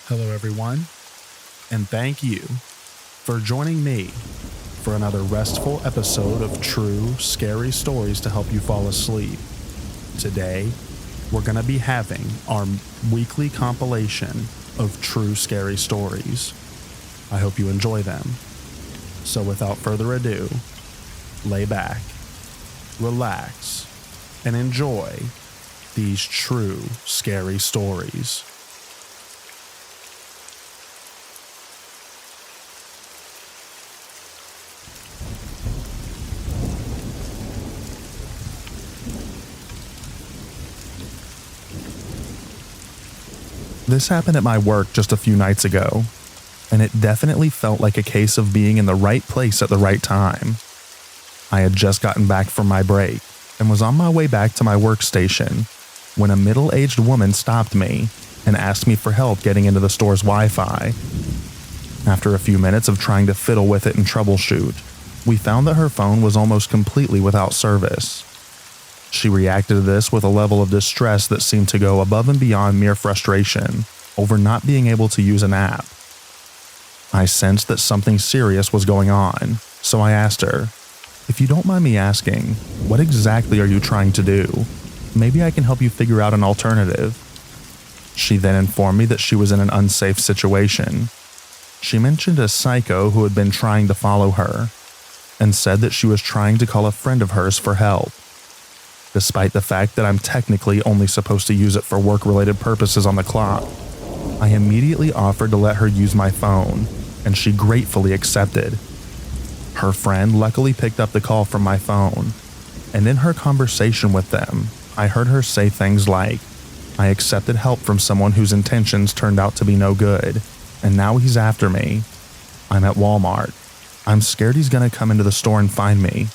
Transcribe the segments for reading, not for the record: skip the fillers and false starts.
Hello, everyone, and thank you for joining me for another restful episode of true, scary stories to help you fall asleep. Today, we're going to be having our weekly compilation of true, scary stories. I hope you enjoy them. So without further ado, lay back, relax, and enjoy these true, scary stories. This happened at my work just a few nights ago, and it definitely felt like a case of being in the right place at the right time. I had just gotten back from my break and was on my way back to my workstation when a middle-aged woman stopped me and asked me for help getting into the store's Wi-Fi. After a few minutes of trying to fiddle with it and troubleshoot, we found that her phone was almost completely without service. She reacted to this with a level of distress that seemed to go above and beyond mere frustration over not being able to use an app. I sensed that something serious was going on, so I asked her, "If you don't mind me asking, what exactly are you trying to do? Maybe I can help you figure out an alternative." She then informed me that she was in an unsafe situation. She mentioned a psycho who had been trying to follow her, and said that she was trying to call a friend of hers for help. Despite the fact that I'm technically only supposed to use it for work-related purposes on the clock, I immediately offered to let her use my phone, and she gratefully accepted. Her friend luckily picked up the call from my phone, and in her conversation with them, I heard her say things like, "I accepted help from someone whose intentions turned out to be no good, and now he's after me. I'm at Walmart. I'm scared he's gonna come into the store and find me.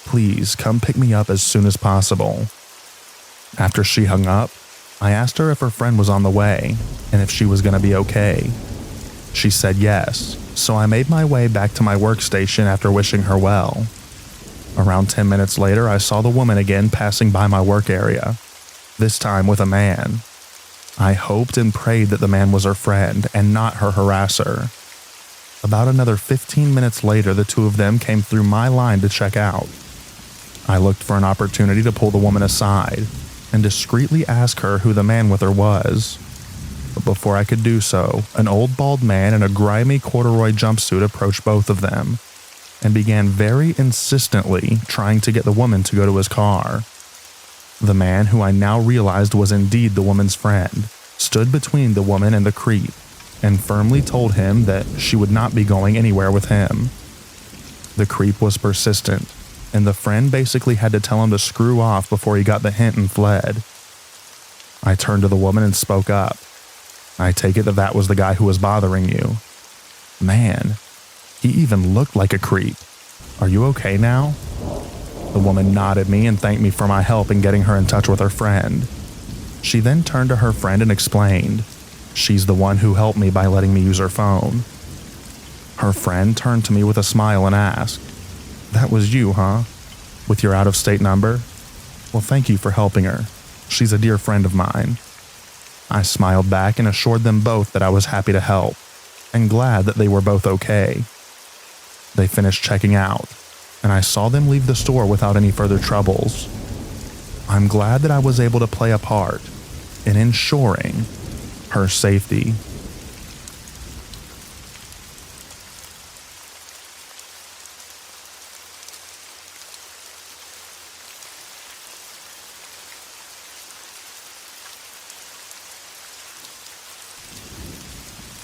Please come pick me up as soon as possible." After she hung up, I asked her if her friend was on the way and if she was going to be okay. She said yes, so I made my way back to my workstation after wishing her well. Around 10 minutes later, I saw the woman again passing by my work area, this time with a man. I hoped and prayed that the man was her friend and not her harasser. About another 15 minutes later, the two of them came through my line to check out. I looked for an opportunity to pull the woman aside and discreetly ask her who the man with her was. But before I could do so, an old bald man in a grimy corduroy jumpsuit approached both of them and began very insistently trying to get the woman to go to his car. The man, who I now realized was indeed the woman's friend, stood between the woman and the creep and firmly told him that she would not be going anywhere with him. The creep was persistent, and the friend basically had to tell him to screw off before he got the hint and fled. I turned to the woman and spoke up. "I take it that that was the guy who was bothering you." "Man, he even looked like a creep. Are you okay now?" The woman nodded me and thanked me for my help in getting her in touch with her friend. She then turned to her friend and explained, "She's the one who helped me by letting me use her phone." Her friend turned to me with a smile and asked, "That was you, huh? With your out-of-state number? Well, thank you for helping her. She's a dear friend of mine." I smiled back and assured them both that I was happy to help, and glad that they were both okay. They finished checking out, and I saw them leave the store without any further troubles. I'm glad that I was able to play a part in ensuring her safety.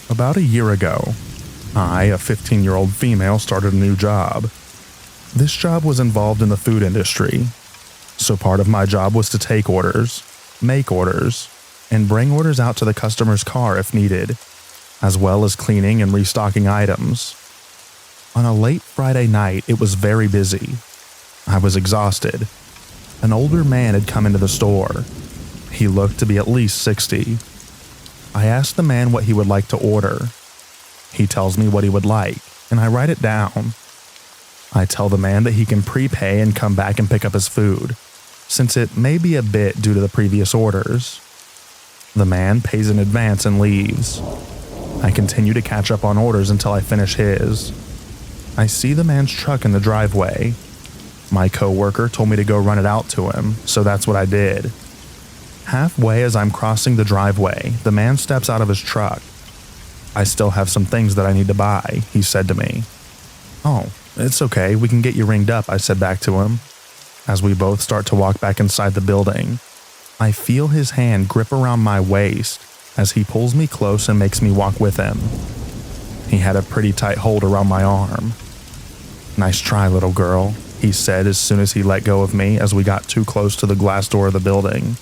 About a year ago, I, a 15-year-old female, started a new job. This job was involved in the food industry, so part of my job was to take orders, make orders, and bring orders out to the customer's car if needed, as well as cleaning and restocking items. On a late Friday night, it was very busy. I was exhausted. An older man had come into the store. He looked to be at least 60. I asked the man what he would like to order. He tells me what he would like, and I write it down. I tell the man that he can prepay and come back and pick up his food, since it may be a bit due to the previous orders. The man pays in advance and leaves. I continue to catch up on orders until I finish his. I see the man's truck in the driveway. My coworker told me to go run it out to him, so that's what I did. Halfway as I'm crossing the driveway, the man steps out of his truck. "I still have some things that I need to buy," he said to me. "Oh, it's okay, we can get you ringed up," I said back to him. As we both start to walk back inside the building, I feel his hand grip around my waist as he pulls me close and makes me walk with him. He had a pretty tight hold around my arm. "Nice try, little girl," he said as soon as he let go of me as we got too close to the glass door of the building.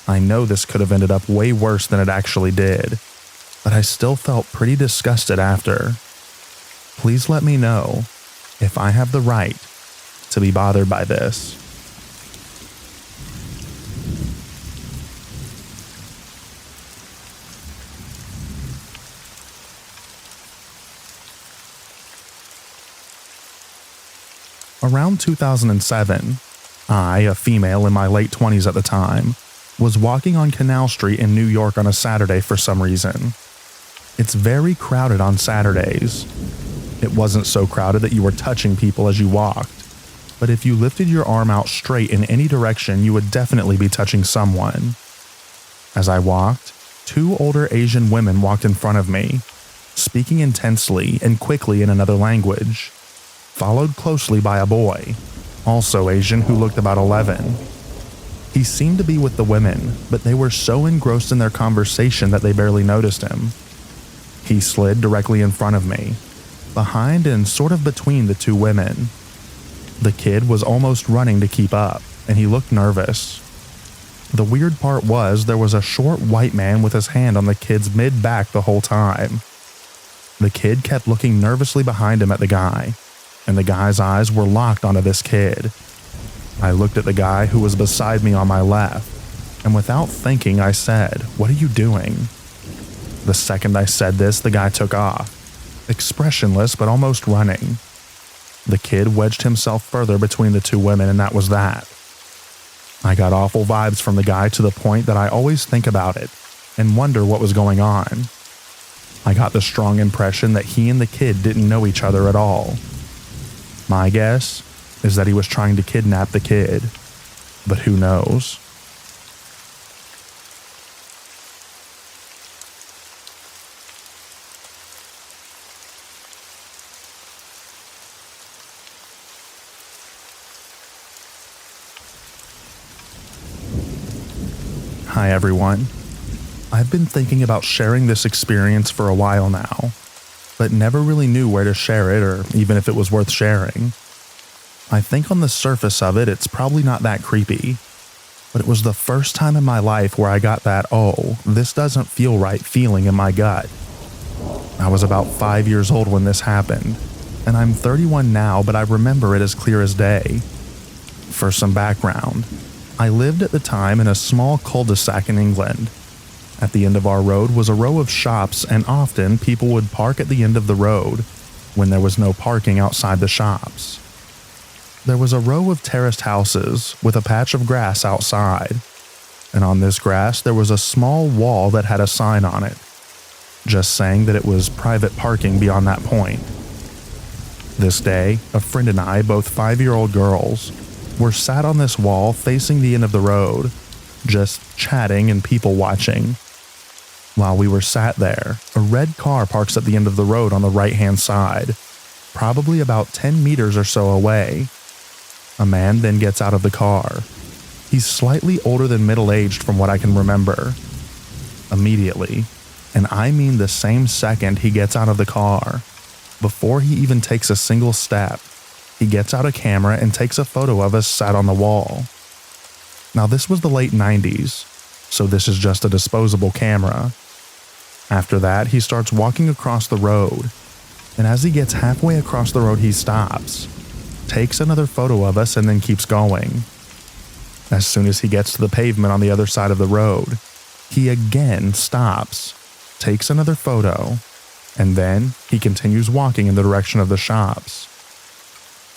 I know this could have ended up way worse than it actually did, but I still felt pretty disgusted after. Please let me know if I have the right to be bothered by this. Around 2007, I, a female in my late 20s at the time, was walking on Canal Street in New York on a Saturday for some reason. It's very crowded on Saturdays. It wasn't so crowded that you were touching people as you walked, but if you lifted your arm out straight in any direction, you would definitely be touching someone. As I walked, two older Asian women walked in front of me, speaking intensely and quickly in another language, followed closely by a boy, also Asian, who looked about 11. He seemed to be with the women, but they were so engrossed in their conversation that they barely noticed him. He slid directly in front of me, behind and sort of between the two women. The kid was almost running to keep up, and he looked nervous. The weird part was there was a short white man with his hand on the kid's mid-back the whole time. The kid kept looking nervously behind him at the guy, and the guy's eyes were locked onto this kid. I looked at the guy who was beside me on my left, and without thinking I said, "What are you doing?" The second I said this, the guy took off, expressionless but almost running. The kid wedged himself further between the two women, and that was that. I got awful vibes from the guy to the point that I always think about it and wonder what was going on. I got the strong impression that he and the kid didn't know each other at all. My guess is that he was trying to kidnap the kid, but who knows? Hi everyone. I've been thinking about sharing this experience for a while now, but never really knew where to share it or even if it was worth sharing. I think on the surface of it, it's probably not that creepy, but it was the first time in my life where I got that, "Oh, this doesn't feel right" feeling in my gut. I was about 5 years old when this happened, and I'm 31 now, but I remember it as clear as day. For some background, I lived at the time in a small cul-de-sac in England. At the end of our road was a row of shops, and often people would park at the end of the road when there was no parking outside the shops. There was a row of terraced houses with a patch of grass outside, and on this grass there was a small wall that had a sign on it, just saying that it was private parking beyond that point. This day, a friend and I, both 5-year-old girls, were sat on this wall facing the end of the road, just chatting and people watching. While we were sat there, a red car parks at the end of the road on the right-hand side, probably about 10 meters or so away. A man then gets out of the car. He's slightly older than middle-aged from what I can remember. Immediately, and I mean the same second he gets out of the car, before he even takes a single step, he gets out a camera and takes a photo of us sat on the wall. Now this was the late 90s, so this is just a disposable camera. After that, he starts walking across the road, and as he gets halfway across the road he stops, takes another photo of us and then keeps going. As soon as he gets to the pavement on the other side of the road, he again stops, takes another photo, and then he continues walking in the direction of the shops.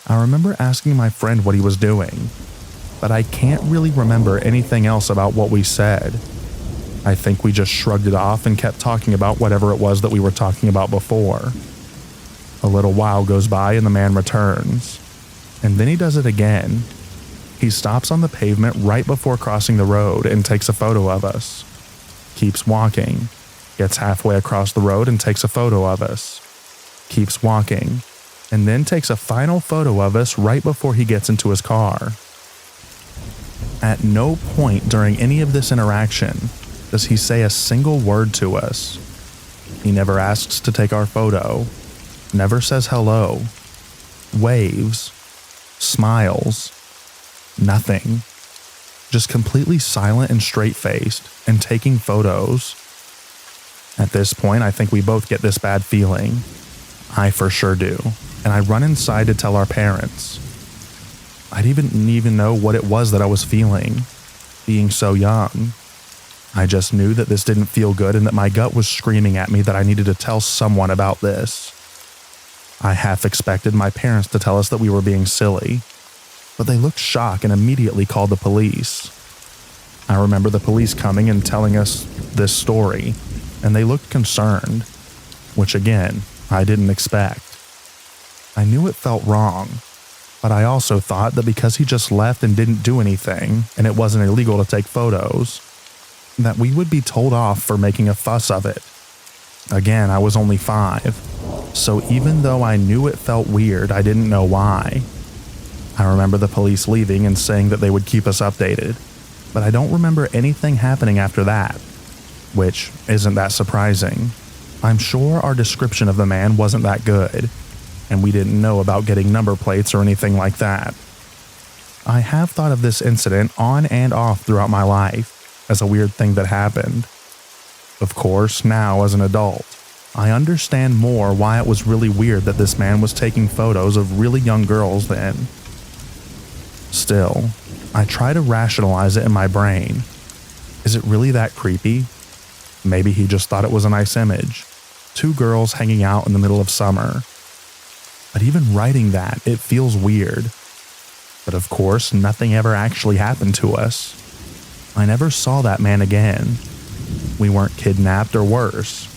I remember asking my friend what he was doing, but I can't really remember anything else about what we said. I think we just shrugged it off and kept talking about whatever it was that we were talking about before. A little while goes by and the man returns. And then he does it again. He stops on the pavement right before crossing the road and takes a photo of us. Keeps walking. Gets halfway across the road and takes a photo of us. Keeps walking. And then takes a final photo of us right before he gets into his car. At no point during any of this interaction does he say a single word to us. He never asks to take our photo, never says hello, waves, smiles, nothing. Just completely silent and straight-faced and taking photos. At this point, I think we both get this bad feeling. I for sure do, and I run inside to tell our parents. I didn't even know what it was that I was feeling, being so young. I just knew that this didn't feel good and that my gut was screaming at me that I needed to tell someone about this. I half expected my parents to tell us that we were being silly, but they looked shocked and immediately called the police. I remember the police coming and telling us this story, and they looked concerned, which again, I didn't expect. I knew it felt wrong, but I also thought that because he just left and didn't do anything, and it wasn't illegal to take photos, that we would be told off for making a fuss of it. Again, I was only 5, so even though I knew it felt weird, I didn't know why. I remember the police leaving and saying that they would keep us updated, but I don't remember anything happening after that, which isn't that surprising. I'm sure our description of the man wasn't that good, and we didn't know about getting number plates or anything like that. I have thought of this incident on and off throughout my life as a weird thing that happened. Of course, now as an adult, I understand more why it was really weird that this man was taking photos of really young girls then. Still, I try to rationalize it in my brain. Is it really that creepy? Maybe he just thought it was a nice image. 2 girls hanging out in the middle of summer. But even writing that, it feels weird. But of course, nothing ever actually happened to us. I never saw that man again. We weren't kidnapped or worse.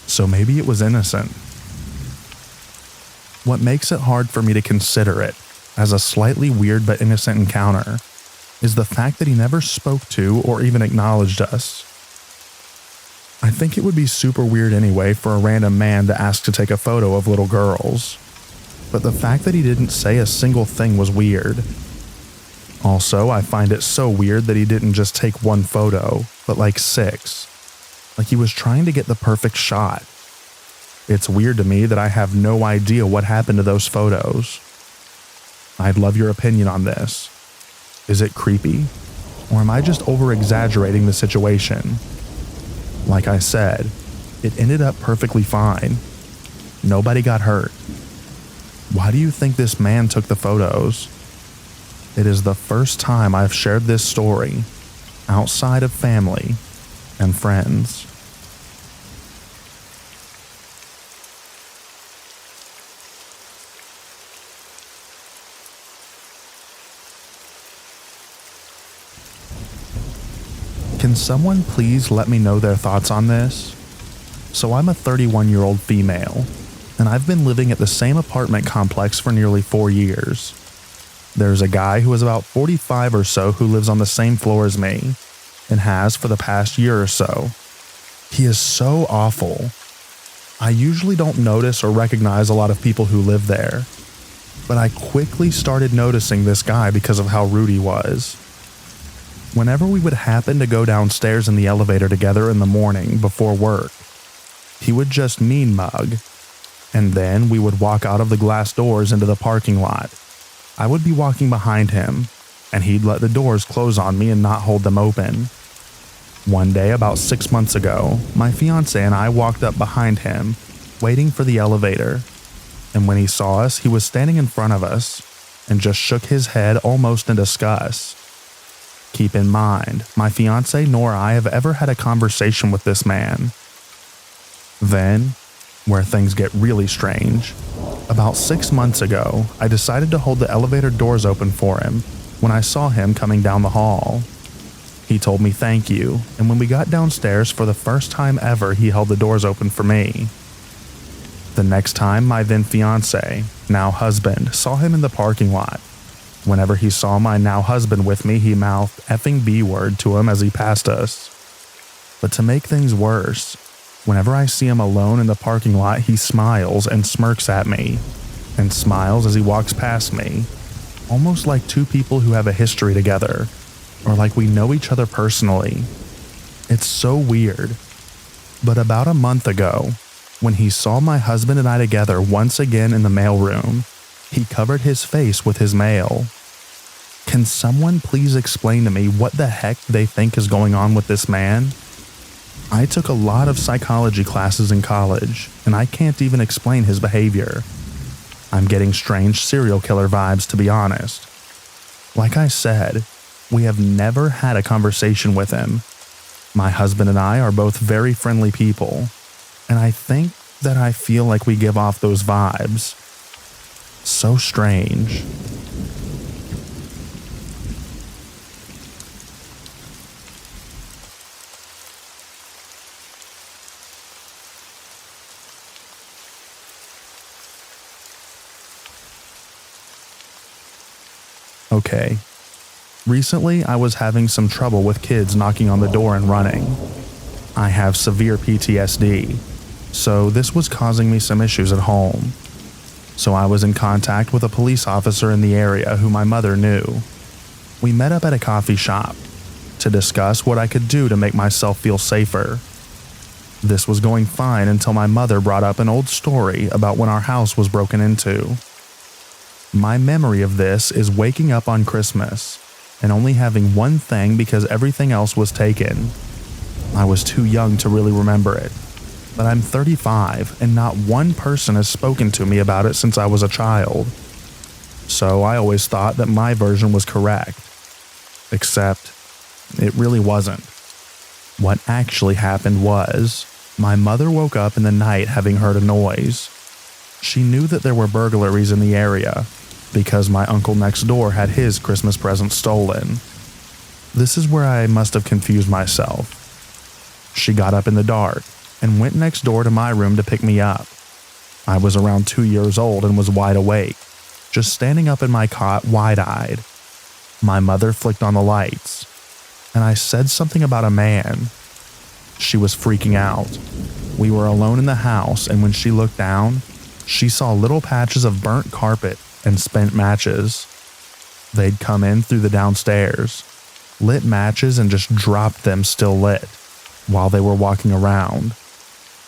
So maybe it was innocent. What makes it hard for me to consider it as a slightly weird but innocent encounter is the fact that he never spoke to or even acknowledged us. I think it would be super weird anyway for a random man to ask to take a photo of little girls, but the fact that he didn't say a single thing was weird. Also, I find it so weird that he didn't just take 1 photo, but like 6. Like he was trying to get the perfect shot. It's weird to me that I have no idea what happened to those photos. I'd love your opinion on this. Is it creepy? Or am I just over-exaggerating the situation? Like I said, it ended up perfectly fine. Nobody got hurt. Why do you think this man took the photos? It is the first time I've shared this story outside of family and friends. Can someone please let me know their thoughts on this? So I'm a 31-year-old female, and I've been living at the same apartment complex for nearly 4 years. There's a guy who is about 45 or so who lives on the same floor as me, and has for the past year or so. He is so awful. I usually don't notice or recognize a lot of people who live there, but I quickly started noticing this guy because of how rude he was. Whenever we would happen to go downstairs in the elevator together in the morning before work, he would just mean mug, and then we would walk out of the glass doors into the parking lot. I would be walking behind him, and he'd let the doors close on me and not hold them open. One day, about 6 months ago, my fiancé and I walked up behind him, waiting for the elevator, and when he saw us, he was standing in front of us and just shook his head almost in disgust. Keep in mind, my fiancé nor I have ever had a conversation with this man. Then, where things get really strange, about 6 months ago, I decided to hold the elevator doors open for him when I saw him coming down the hall. He told me thank you, and when we got downstairs for the first time ever, he held the doors open for me. The next time, my then fiance, now husband, saw him in the parking lot. Whenever he saw my now husband with me, he mouthed effing B-word to him as he passed us. But to make things worse, whenever I see him alone in the parking lot, he smiles and smirks at me, and smiles as he walks past me, almost like two people who have a history together, or like we know each other personally. It's so weird. But about a month ago, when he saw my husband and I together once again in the mailroom, he covered his face with his mail. Can someone please explain to me what the heck they think is going on with this man? I took a lot of psychology classes in college, and I can't even explain his behavior. I'm getting strange serial killer vibes, to be honest. Like I said, we have never had a conversation with him. My husband and I are both very friendly people, and I think that I feel like we give off those vibes. So strange. Okay. Recently, I was having some trouble with kids knocking on the door and running. I have severe PTSD, so this was causing me some issues at home. So I was in contact with a police officer in the area who my mother knew. We met up at a coffee shop to discuss what I could do to make myself feel safer. This was going fine until my mother brought up an old story about when our house was broken into. My memory of this is waking up on Christmas and only having one thing because everything else was taken. I was too young to really remember it, but I'm 35 and not one person has spoken to me about it since I was a child. So I always thought that my version was correct, except it really wasn't. What actually happened was, my mother woke up in the night having heard a noise. She knew that there were burglaries in the area because my uncle next door had his Christmas present stolen. This is where I must have confused myself. She got up in the dark and went next door to my room to pick me up. I was around 2 years old and was wide awake, just standing up in my cot wide-eyed. My mother flicked on the lights, and I said something about a man. She was freaking out. We were alone in the house, and when she looked down, she saw little patches of burnt carpet and spent matches. They'd come in through the downstairs, lit matches and just dropped them still lit while they were walking around.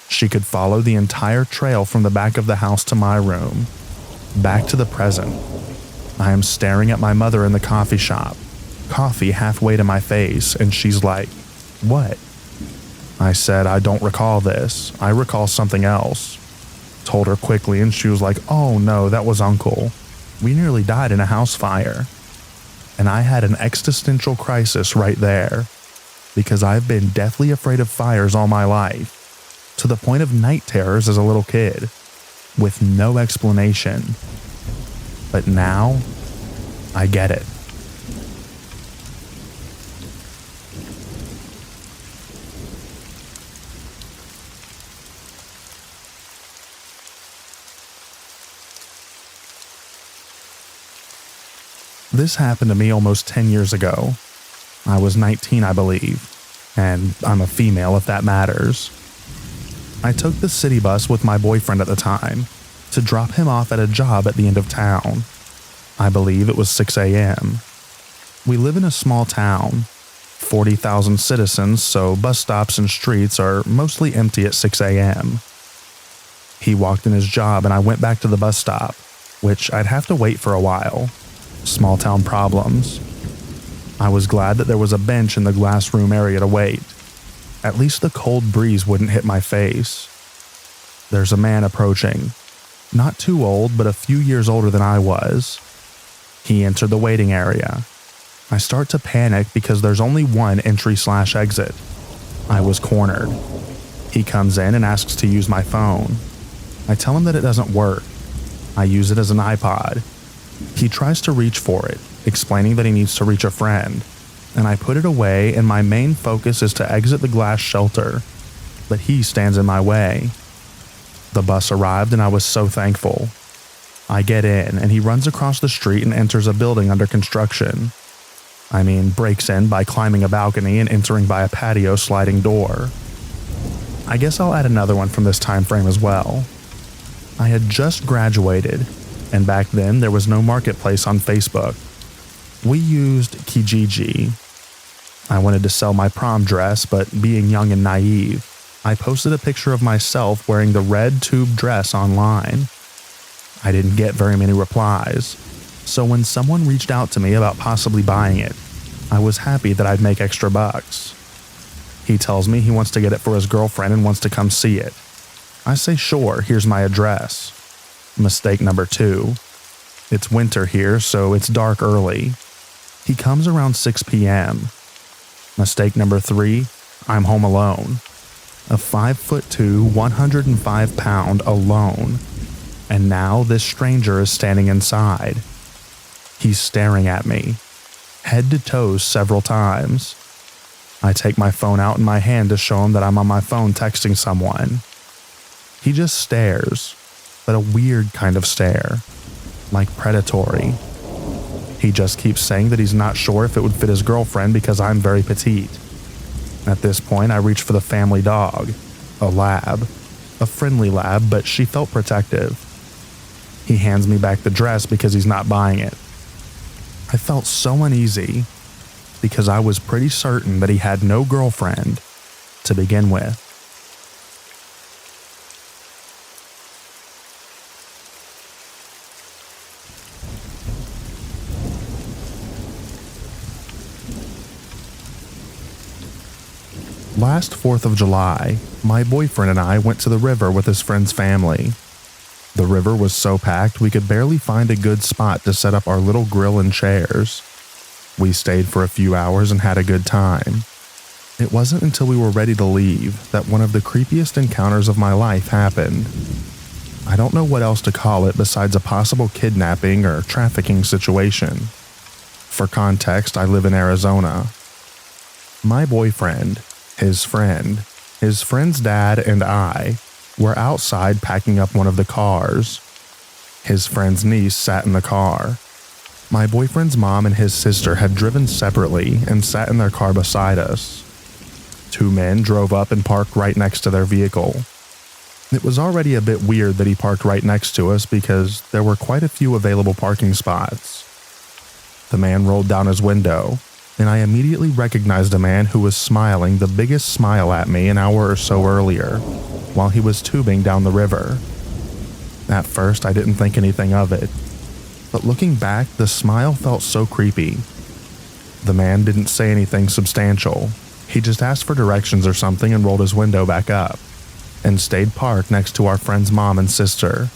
She could follow the entire trail from the back of the house to my room, back to the present. I am staring at my mother in the coffee shop, coffee halfway to my face, and she's like, "What?" I said, "I don't recall this. I recall something else." Told her quickly, and she was like, "Oh no, that was Uncle. We nearly died in a house fire." And I had an existential crisis right there, because I've been deathly afraid of fires all my life, to the point of night terrors as a little kid, with no explanation. But now, I get it. This happened to me almost 10 years ago. I was 19, I believe, and I'm a female if that matters. I took the city bus with my boyfriend at the time to drop him off at a job at the end of town. I believe it was 6 a.m. We live in a small town, 40,000 citizens, so bus stops and streets are mostly empty at 6 a.m. He walked in his job and I went back to the bus stop, which I'd have to wait for a while. Small town problems. I was glad that there was a bench in the glass room area to wait. At least the cold breeze wouldn't hit my face. There's a man approaching. Not too old, but a few years older than I was. He entered the waiting area. I start to panic because there's only one entry/exit. I was cornered. He comes in and asks to use my phone. I tell him that it doesn't work. I use it as an iPod. He tries to reach for it, explaining that he needs to reach a friend. and I put it away, and my main focus is to exit the glass shelter, but he stands in my way. The bus arrived and I was so thankful. I get in and he runs across the street and enters a building under construction. I mean, breaks in by climbing a balcony and entering by a patio sliding door. I guess I'll add another one from this time frame as well. I had just graduated, and back then there was no marketplace on Facebook. We used Kijiji. I wanted to sell my prom dress, but being young and naive, I posted a picture of myself wearing the red tube dress online. I didn't get very many replies, so when someone reached out to me about possibly buying it, I was happy that I'd make extra bucks. He tells me he wants to get it for his girlfriend and wants to come see it. I say sure, here's my address. Mistake number 2. It's winter here, so it's dark early. He comes around 6 p.m. Mistake number 3, I'm home alone. A 5'2", 105-pound alone. And now this stranger is standing inside. He's staring at me, head to toe several times. I take my phone out in my hand to show him that I'm on my phone texting someone. He just stares, but a weird kind of stare, like predatory. He just keeps saying that he's not sure if it would fit his girlfriend because I'm very petite. At this point, I reach for the family dog, a lab, a friendly lab, but she felt protective. He hands me back the dress because he's not buying it. I felt so uneasy because I was pretty certain that he had no girlfriend to begin with. Last 4th of July, my boyfriend and I went to the river with his friend's family. The river was so packed we could barely find a good spot to set up our little grill and chairs. We stayed for a few hours and had a good time. It wasn't until we were ready to leave that one of the creepiest encounters of my life happened. I don't know what else to call it besides a possible kidnapping or trafficking situation. For context, I live in Arizona. My boyfriend, his friend, his friend's dad, and I were outside packing up one of the cars. His friend's niece sat in the car. My boyfriend's mom and his sister had driven separately and sat in their car beside us. 2 men drove up and parked right next to their vehicle. It was already a bit weird that he parked right next to us because there were quite a few available parking spots. The man rolled down his window, and I immediately recognized a man who was smiling the biggest smile at me an hour or so earlier, while he was tubing down the river. At first, I didn't think anything of it, but looking back, the smile felt so creepy. The man didn't say anything substantial. He just asked for directions or something and rolled his window back up, and stayed parked next to our friend's mom and sister.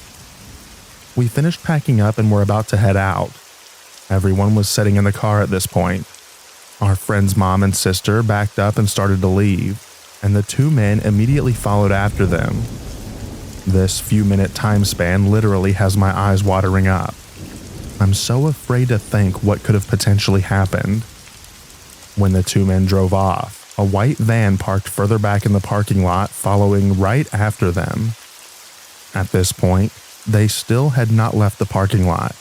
We finished packing up and were about to head out. Everyone was sitting in the car at this point. Our friend's mom and sister backed up and started to leave, and the 2 men immediately followed after them. This few-minute time span literally has my eyes watering up. I'm so afraid to think what could have potentially happened. When the 2 men drove off, a white van parked further back in the parking lot, following right after them. At this point, they still had not left the parking lot.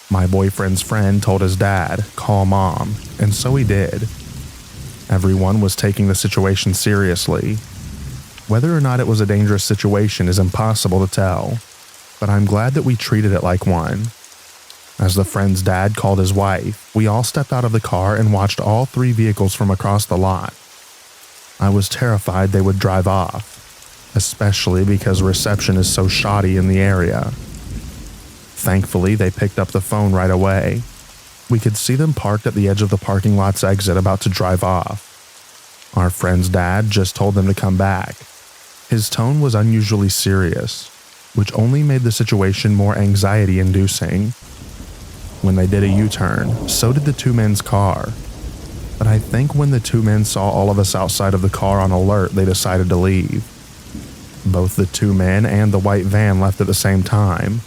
My boyfriend's friend told his dad, "Call mom," and so he did. Everyone was taking the situation seriously. Whether or not it was a dangerous situation is impossible to tell, but I'm glad that we treated it like one. As the friend's dad called his wife, we all stepped out of the car and watched all 3 vehicles from across the lot. I was terrified they would drive off, especially because reception is so shoddy in the area. Thankfully, they picked up the phone right away. We could see them parked at the edge of the parking lot's exit about to drive off. Our friend's dad just told them to come back. His tone was unusually serious, which only made the situation more anxiety-inducing. When they did a U-turn, so did the 2 men's car. But I think when the 2 men saw all of us outside of the car on alert, they decided to leave. Both the 2 men and the white van left at the same time.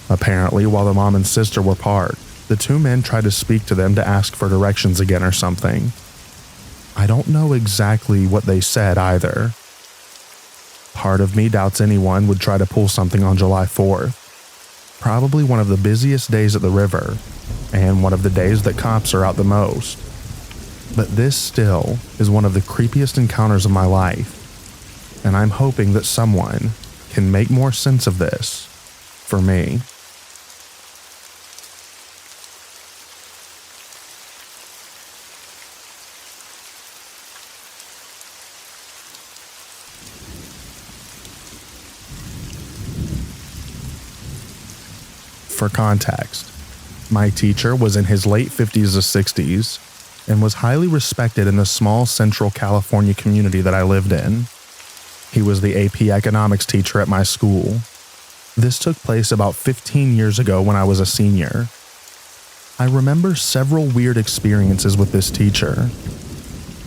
Apparently, while the mom and sister were parked, The two men tried to speak to them to ask for directions again or something. I don't know exactly what they said either. Part of me doubts anyone would try to pull something on July 4th. Probably one of the busiest days at the river, and one of the days that cops are out the most. But this still is one of the creepiest encounters of my life, and I'm hoping that someone can make more sense of this for me. For context, my teacher was in his late 50s to 60s and was highly respected in the small Central California community that I lived in. He was the AP economics teacher at my school. This took place about 15 years ago when I was a senior. I remember several weird experiences with this teacher.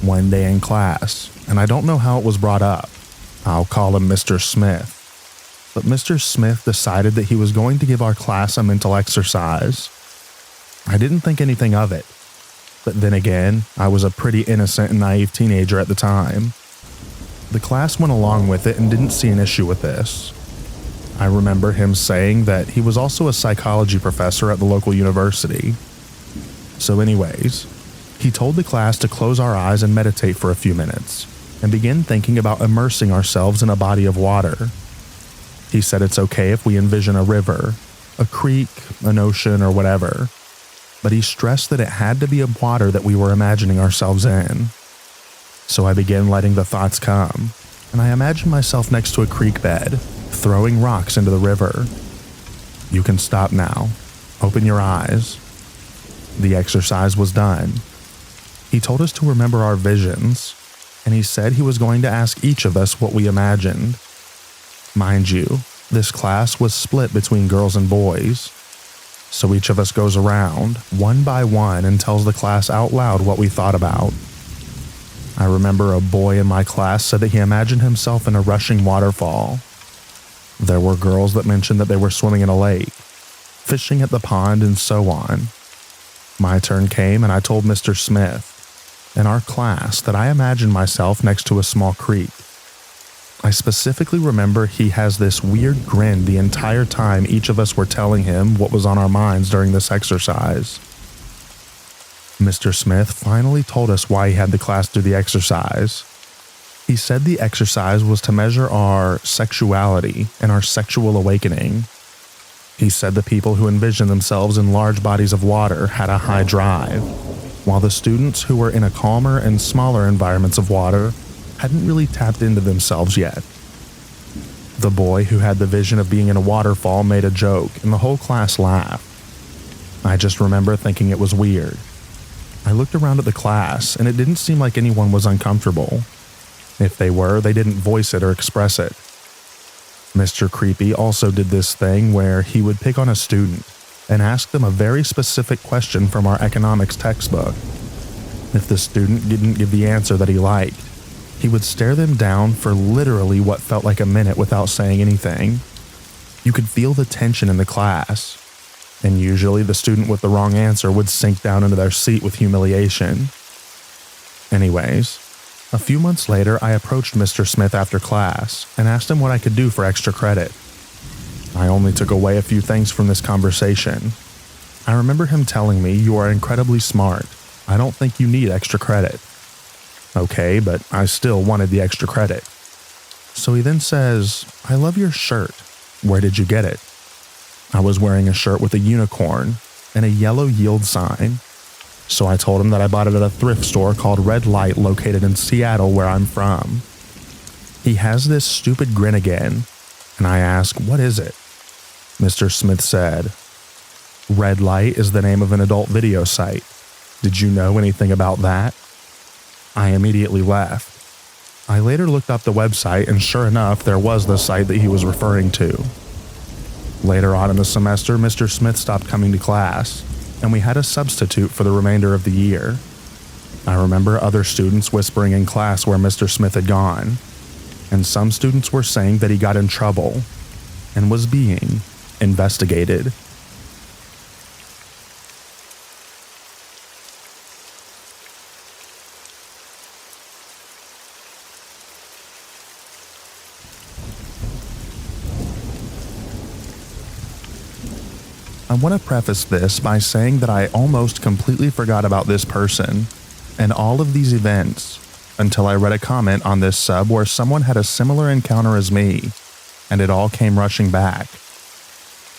One day in class, and I don't know how it was brought up, I'll call him Mr. Smith. But Mr. Smith decided that he was going to give our class a mental exercise. I didn't think anything of it, but then again, I was a pretty innocent and naive teenager at the time. The class went along with it and didn't see an issue with this. I remember him saying that he was also a psychology professor at the local university. So anyways, he told the class to close our eyes and meditate for a few minutes, and begin thinking about immersing ourselves in a body of water. He said it's okay if we envision a river, a creek, an ocean, or whatever, but he stressed that it had to be a water that we were imagining ourselves in. So I began letting the thoughts come, and I imagined myself next to a creek bed, throwing rocks into the river. You can stop now. Open your eyes. The exercise was done. He told us to remember our visions, and he said he was going to ask each of us what we imagined. Mind you, this class was split between girls and boys, so each of us goes around, one by one, and tells the class out loud what we thought about. I remember a boy in my class said that he imagined himself in a rushing waterfall. There were girls that mentioned that they were swimming in a lake, fishing at the pond, and so on. My turn came and I told Mr. Smith in our class that I imagined myself next to a small creek. I specifically remember he has this weird grin the entire time each of us were telling him what was on our minds during this exercise. Mr. Smith finally told us why he had the class do the exercise. He said the exercise was to measure our sexuality and our sexual awakening. He said the people who envisioned themselves in large bodies of water had a high drive, while the students who were in a calmer and smaller environments of water hadn't really tapped into themselves yet. The boy who had the vision of being in a waterfall made a joke, and the whole class laughed. I just remember thinking it was weird. I looked around at the class, and it didn't seem like anyone was uncomfortable. If they were, they didn't voice it or express it. Mr. Creepy also did this thing where he would pick on a student and ask them a very specific question from our economics textbook. If the student didn't give the answer that he liked, he would stare them down for literally what felt like a minute without saying anything. You could feel the tension in the class, and usually the student with the wrong answer would sink down into their seat with humiliation. Anyways, a few months later, I approached Mr. Smith after class and asked him what I could do for extra credit. I only took away a few things from this conversation. I remember him telling me, "You are incredibly smart. I don't think you need extra credit." Okay, but I still wanted the extra credit. So he then says, "I love your shirt. Where did you get it?" I was wearing a shirt with a unicorn and a yellow yield sign. So I told him that I bought it at a thrift store called Red Light located in Seattle, where I'm from. He has this stupid grin again, and I ask, "What is it?" Mr. Smith said, "Red Light is the name of an adult video site. Did you know anything about that?" I immediately left. I later looked up the website, and sure enough, there was the site that he was referring to. Later on in the semester, Mr. Smith stopped coming to class, and we had a substitute for the remainder of the year. I remember other students whispering in class where Mr. Smith had gone, and some students were saying that he got in trouble and was being investigated. I want to preface this by saying that I almost completely forgot about this person and all of these events until I read a comment on this sub where someone had a similar encounter as me, and it all came rushing back.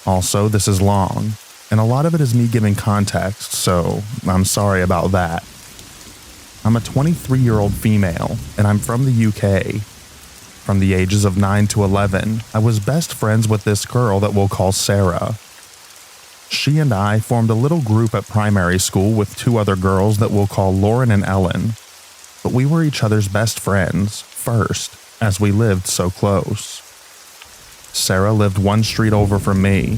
Also, this is long, and a lot of it is me giving context, so I'm sorry about that. I'm a 23-year-old female, and I'm from the UK. From the ages of 9 to 11, I was best friends with this girl that we'll call Sarah. She and I formed a little group at primary school with 2 other girls that we'll call Lauren and Ellen, but we were each other's best friends first, as we lived so close. Sarah lived 1 street over from me,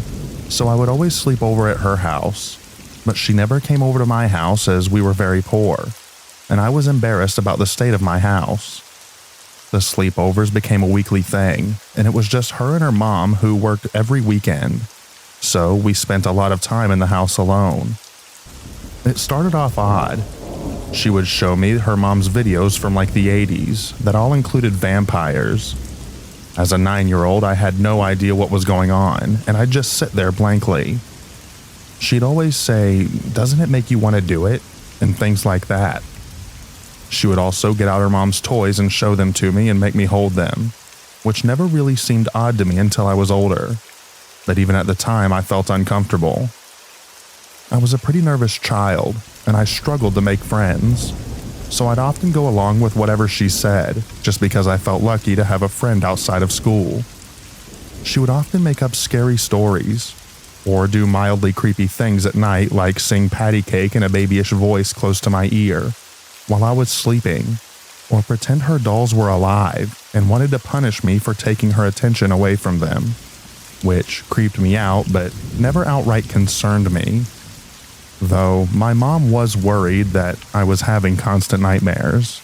so I would always sleep over at her house, but she never came over to my house as we were very poor, and I was embarrassed about the state of my house. The sleepovers became a weekly thing, and it was just her and her mom who worked every weekend, so we spent a lot of time in the house alone. It started off odd. She would show me her mom's videos from like the 80s that all included vampires. As a 9-year-old, I had no idea what was going on, and I'd just sit there blankly. She'd always say, "Doesn't it make you want to do it?" and things like that. She would also get out her mom's toys and show them to me and make me hold them, which never really seemed odd to me until I was older, but even at the time I felt uncomfortable. I was a pretty nervous child, and I struggled to make friends, so I'd often go along with whatever she said, just because I felt lucky to have a friend outside of school. She would often make up scary stories, or do mildly creepy things at night like sing patty cake in a babyish voice close to my ear while I was sleeping, or pretend her dolls were alive and wanted to punish me for taking her attention away from them, which creeped me out but never outright concerned me. Though my mom was worried that I was having constant nightmares.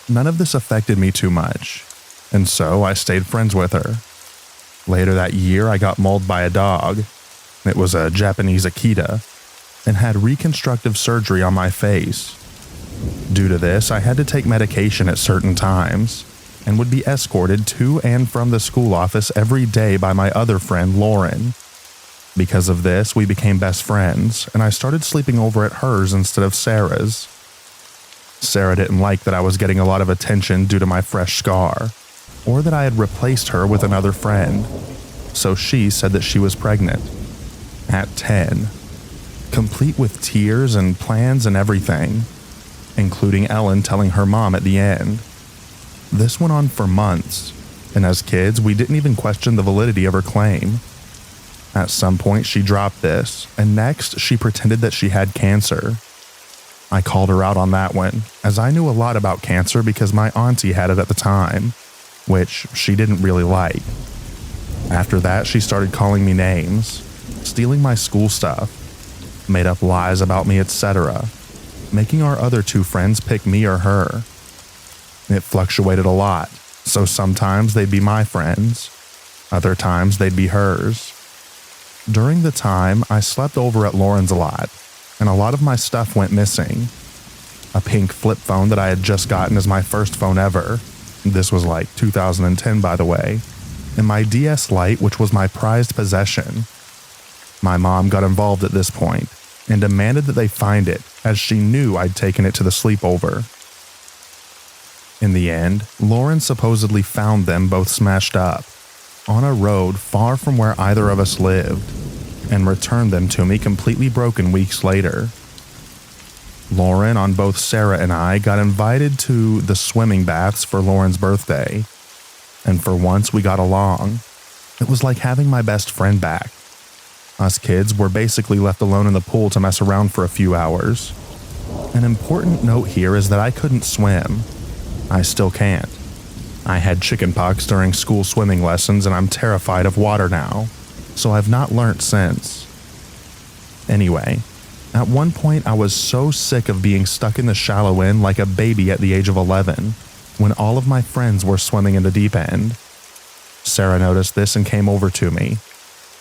None of this affected me too much, and so I stayed friends with her. Later that year, I got mauled by a dog. It was a Japanese Akita, and had reconstructive surgery on my face. Due to this, I had to take medication at certain times, and would be escorted to and from the school office every day by my other friend, Lauren. Because of this, we became best friends, and I started sleeping over at hers instead of Sarah's. Sarah didn't like that I was getting a lot of attention due to my fresh scar, or that I had replaced her with another friend, so she said that she was pregnant. At 10. Complete with tears and plans and everything, including Ellen telling her mom at the end. This went on for months, and as kids, we didn't even question the validity of her claim. At some point, she dropped this, and next, she pretended that she had cancer. I called her out on that one, as I knew a lot about cancer because my auntie had it at the time, which she didn't really like. After that, she started calling me names, stealing my school stuff, made up lies about me, etc., making our other 2 friends pick me or her. It fluctuated a lot, so sometimes they'd be my friends, other times they'd be hers. During the time, I slept over at Lauren's a lot, and a lot of my stuff went missing. A pink flip phone that I had just gotten as my first phone ever. This was like 2010, by the way. And my DS Lite, which was my prized possession. My mom got involved at this point and demanded that they find it, as she knew I'd taken it to the sleepover. In the end, Lauren supposedly found them both smashed up, on a road far from where either of us lived, and returned them to me completely broken weeks later. Lauren, on both Sarah and I, got invited to the swimming baths for Lauren's birthday, and for once we got along. It was like having my best friend back. Us kids were basically left alone in the pool to mess around for a few hours. An important note here is that I couldn't swim. I still can't. I had chickenpox during school swimming lessons and I'm terrified of water now, so I've not learnt since. Anyway, at one point I was so sick of being stuck in the shallow end like a baby at the age of 11, when all of my friends were swimming in the deep end. Sarah noticed this and came over to me.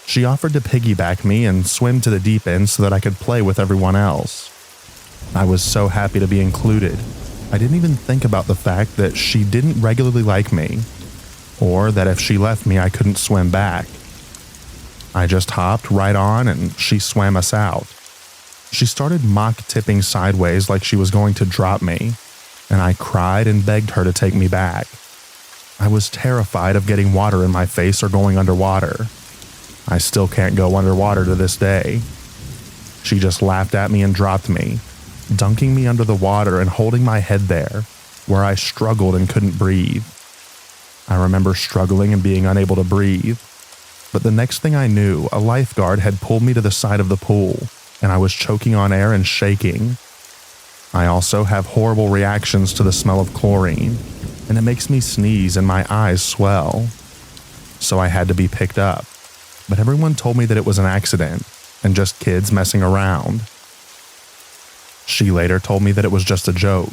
She offered to piggyback me and swim to the deep end so that I could play with everyone else. I was so happy to be included. I didn't even think about the fact that she didn't regularly like me, or that if she left me I couldn't swim back. I just hopped right on and she swam us out. She started mock tipping sideways like she was going to drop me, and I cried and begged her to take me back. I was terrified of getting water in my face or going underwater. I still can't go underwater to this day. She just laughed at me and dropped me, dunking me under the water and holding my head there, where I struggled and couldn't breathe. I remember struggling and being unable to breathe, but the next thing I knew, a lifeguard had pulled me to the side of the pool, and I was choking on air and shaking. I also have horrible reactions to the smell of chlorine, and it makes me sneeze and my eyes swell. So I had to be picked up, but everyone told me that it was an accident and just kids messing around. She later told me that it was just a joke.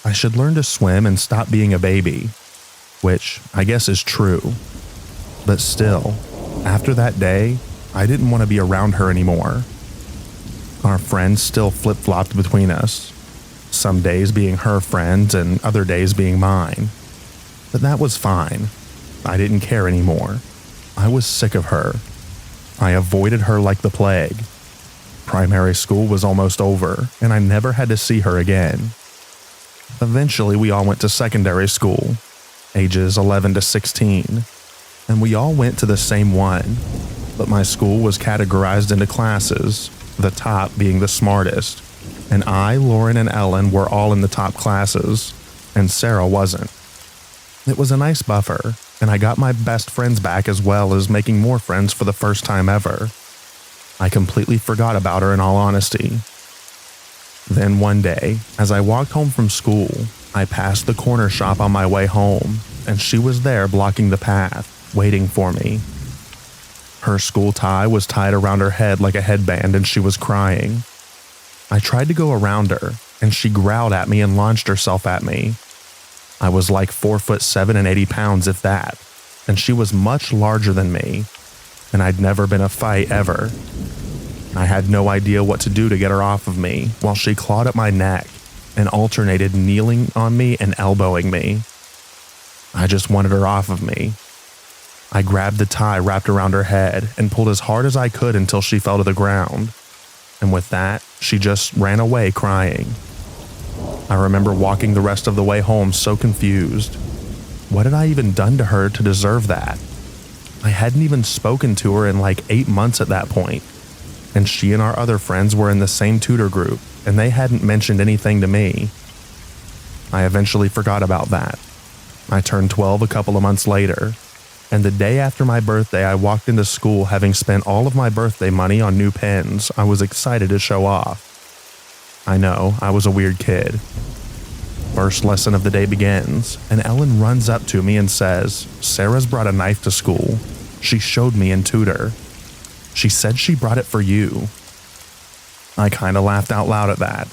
I should learn to swim and stop being a baby, which I guess is true. But still, after that day, I didn't want to be around her anymore. Our friends still flip-flopped between us, some days being her friends and other days being mine. But that was fine. I didn't care anymore. I was sick of her. I avoided her like the plague. Primary school was almost over, and I never had to see her again. Eventually, we all went to secondary school, ages 11 to 16, and we all went to the same one, but my school was categorized into classes, the top being the smartest, and I, Lauren, and Ellen were all in the top classes, and Sarah wasn't. It was a nice buffer, and I got my best friends back as well as making more friends for the first time ever. I completely forgot about her in all honesty. Then one day, as I walked home from school, I passed the corner shop on my way home, and she was there blocking the path, waiting for me. Her school tie was tied around her head like a headband, and she was crying. I tried to go around her, and she growled at me and launched herself at me. I was like 4'7" and 80 pounds if that, and she was much larger than me, and I'd never been in a fight ever. I had no idea what to do to get her off of me while she clawed at my neck and alternated kneeling on me and elbowing me. I just wanted her off of me. I grabbed the tie wrapped around her head and pulled as hard as I could until she fell to the ground, and with that, she just ran away crying. I remember walking the rest of the way home so confused. What had I even done to her to deserve that? I hadn't even spoken to her in like 8 months at that point, and she and our other friends were in the same tutor group, and they hadn't mentioned anything to me. I eventually forgot about that. I turned 12 a couple of months later, and the day after my birthday I walked into school having spent all of my birthday money on new pens I was excited to show off. I know, I was a weird kid. First lesson of the day begins, and Ellen runs up to me and says, "Sarah's brought a knife to school. She showed me in tutor. She said she brought it for you." I kinda laughed out loud at that,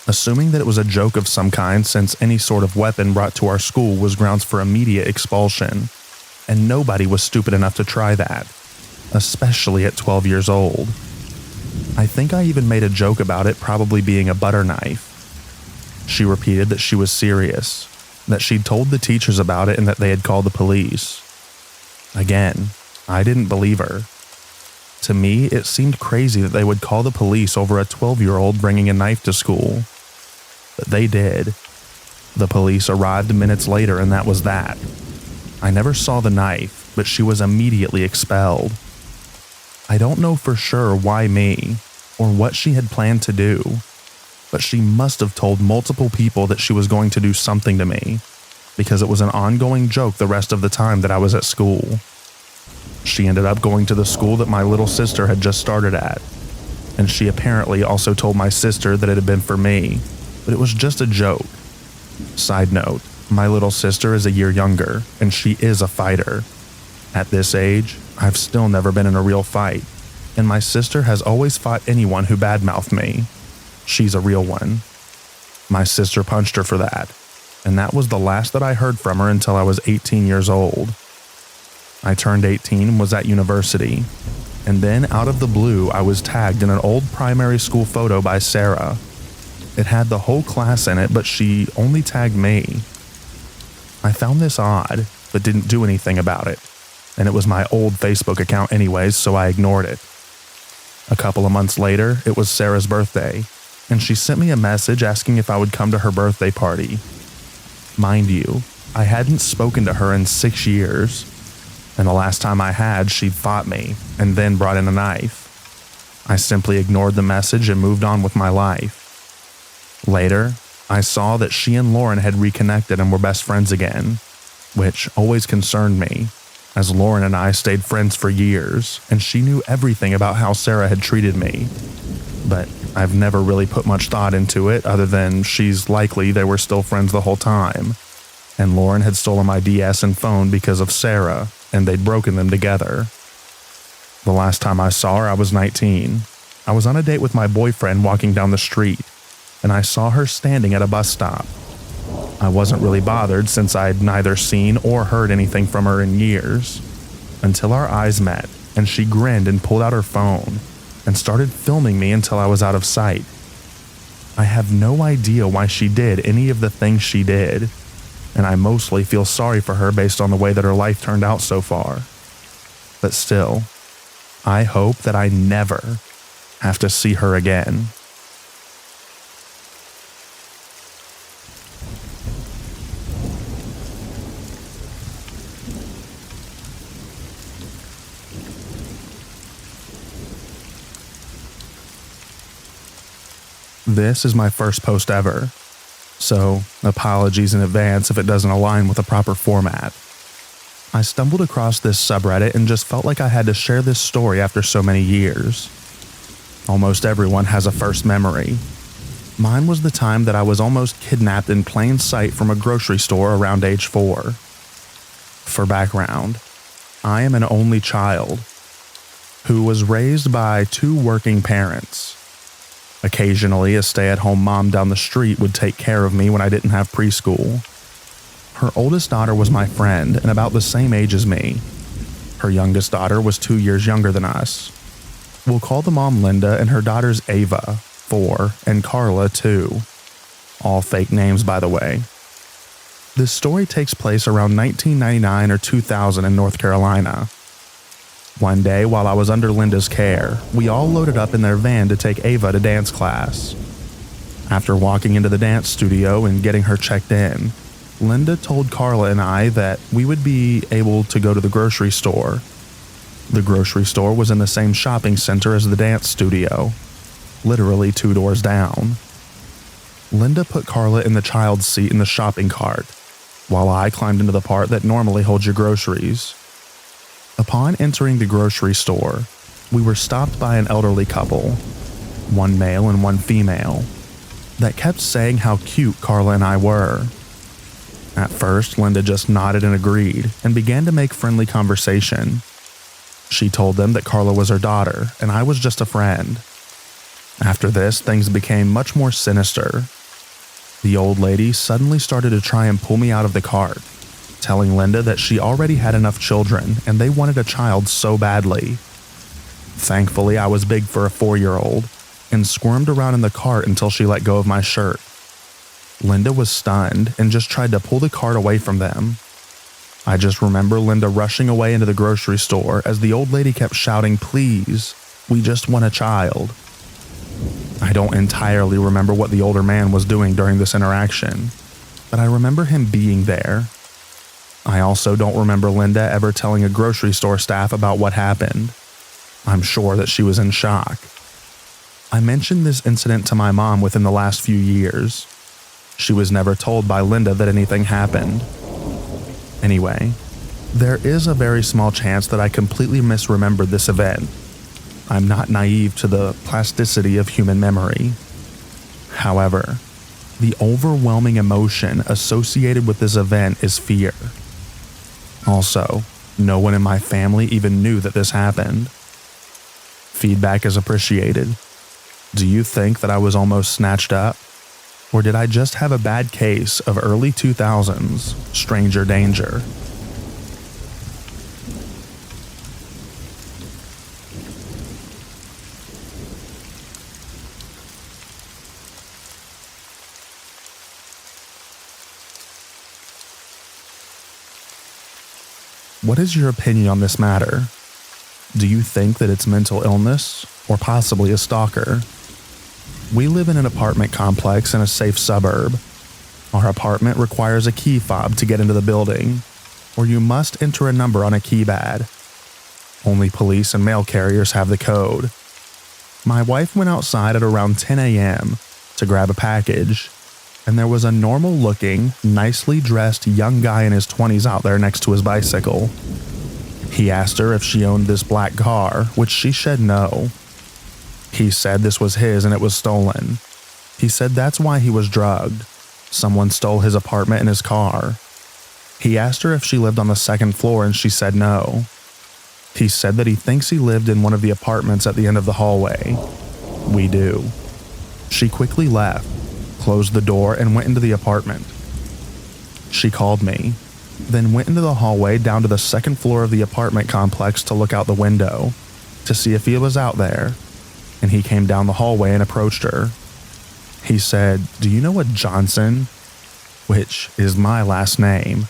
assuming that it was a joke of some kind since any sort of weapon brought to our school was grounds for immediate expulsion, and nobody was stupid enough to try that, especially at 12 years old. I think I even made a joke about it probably being a butter knife. She repeated that she was serious, that she'd told the teachers about it and that they had called the police. Again, I didn't believe her. To me, it seemed crazy that they would call the police over a 12-year-old bringing a knife to school. But they did. The police arrived minutes later and that was that. I never saw the knife, but she was immediately expelled. I don't know for sure why me, or what she had planned to do, but she must have told multiple people that she was going to do something to me, because it was an ongoing joke the rest of the time that I was at school. She ended up going to the school that my little sister had just started at, and she apparently also told my sister that it had been for me, but it was just a joke. Side note, my little sister is a year younger, and she is a fighter. At this age, I've still never been in a real fight, and my sister has always fought anyone who badmouthed me. She's a real one. My sister punched her for that, and that was the last that I heard from her until I was 18 years old. I turned 18 and was at university, and then out of the blue I was tagged in an old primary school photo by Sarah. It had the whole class in it, but she only tagged me. I found this odd, but didn't do anything about it, and it was my old Facebook account anyways, so I ignored it. A couple of months later, it was Sarah's birthday, and she sent me a message asking if I would come to her birthday party. Mind you, I hadn't spoken to her in 6 years, and the last time I had, she fought me and then brought in a knife. I simply ignored the message and moved on with my life. Later, I saw that she and Lauren had reconnected and were best friends again, which always concerned me, as Lauren and I stayed friends for years, and she knew everything about how Sarah had treated me. But I've never really put much thought into it other than she's likely they were still friends the whole time, and Lauren had stolen my DS and phone because of Sarah, and they'd broken them together. The last time I saw her, I was 19. I was on a date with my boyfriend walking down the street, and I saw her standing at a bus stop. I wasn't really bothered since I'd neither seen or heard anything from her in years, until our eyes met and she grinned and pulled out her phone and started filming me until I was out of sight. I have no idea why she did any of the things she did, and I mostly feel sorry for her based on the way that her life turned out so far. But still, I hope that I never have to see her again. This is my first post ever, so apologies in advance if it doesn't align with the proper format. I stumbled across this subreddit and just felt like I had to share this story after so many years. Almost everyone has a first memory. Mine was the time that I was almost kidnapped in plain sight from a grocery store around age 4. For background, I am an only child who was raised by 2 working parents. Occasionally, a stay-at-home mom down the street would take care of me when I didn't have preschool. Her oldest daughter was my friend and about the same age as me. Her youngest daughter was 2 years younger than us. We'll call the mom Linda and her daughters Ava, 4, and Carla, 2. All fake names, by the way. This story takes place around 1999 or 2000 in North Carolina. One day, while I was under Linda's care, we all loaded up in their van to take Ava to dance class. After walking into the dance studio and getting her checked in, Linda told Carla and I that we would be able to go to the grocery store. The grocery store was in the same shopping center as the dance studio, literally 2 doors down. Linda put Carla in the child's seat in the shopping cart, while I climbed into the part that normally holds your groceries. Upon entering the grocery store, we were stopped by an elderly couple, one male and one female, that kept saying how cute Carla and I were. At first, Linda just nodded and agreed and began to make friendly conversation. She told them that Carla was her daughter and I was just a friend. After this, things became much more sinister. The old lady suddenly started to try and pull me out of the cart, telling Linda that she already had enough children and they wanted a child so badly. Thankfully, I was big for a 4-year-old and squirmed around in the cart until she let go of my shirt. Linda was stunned and just tried to pull the cart away from them. I just remember Linda rushing away into the grocery store as the old lady kept shouting, "Please, we just want a child." I don't entirely remember what the older man was doing during this interaction, but I remember him being there. I also don't remember Linda ever telling a grocery store staff about what happened. I'm sure that she was in shock. I mentioned this incident to my mom within the last few years. She was never told by Linda that anything happened. Anyway, there is a very small chance that I completely misremembered this event. I'm not naive to the plasticity of human memory. However, the overwhelming emotion associated with this event is fear. Also, no one in my family even knew that this happened. Feedback is appreciated. Do you think that I was almost snatched up? Or did I just have a bad case of early 2000s stranger danger? What is your opinion on this matter? Do you think that it's mental illness or possibly a stalker? We live in an apartment complex in a safe suburb. Our apartment requires a key fob to get into the building, or you must enter a number on a keypad. Only police and mail carriers have the code. My wife went outside at around 10 a.m. to grab a package, and there was a normal-looking, nicely dressed young guy in his 20s out there next to his bicycle. He asked her if she owned this black car, which she said no. He said this was his and it was stolen. He said that's why he was drugged. Someone stole his apartment and his car. He asked her if she lived on the second floor and she said no. He said that he thinks he lived in one of the apartments at the end of the hallway. We do. She quickly left, closed the door, and went into the apartment. She called me, then went into the hallway down to the second floor of the apartment complex to look out the window to see if he was out there, and he came down the hallway and approached her. He said, "Do you know a Johnson?" which is my last name,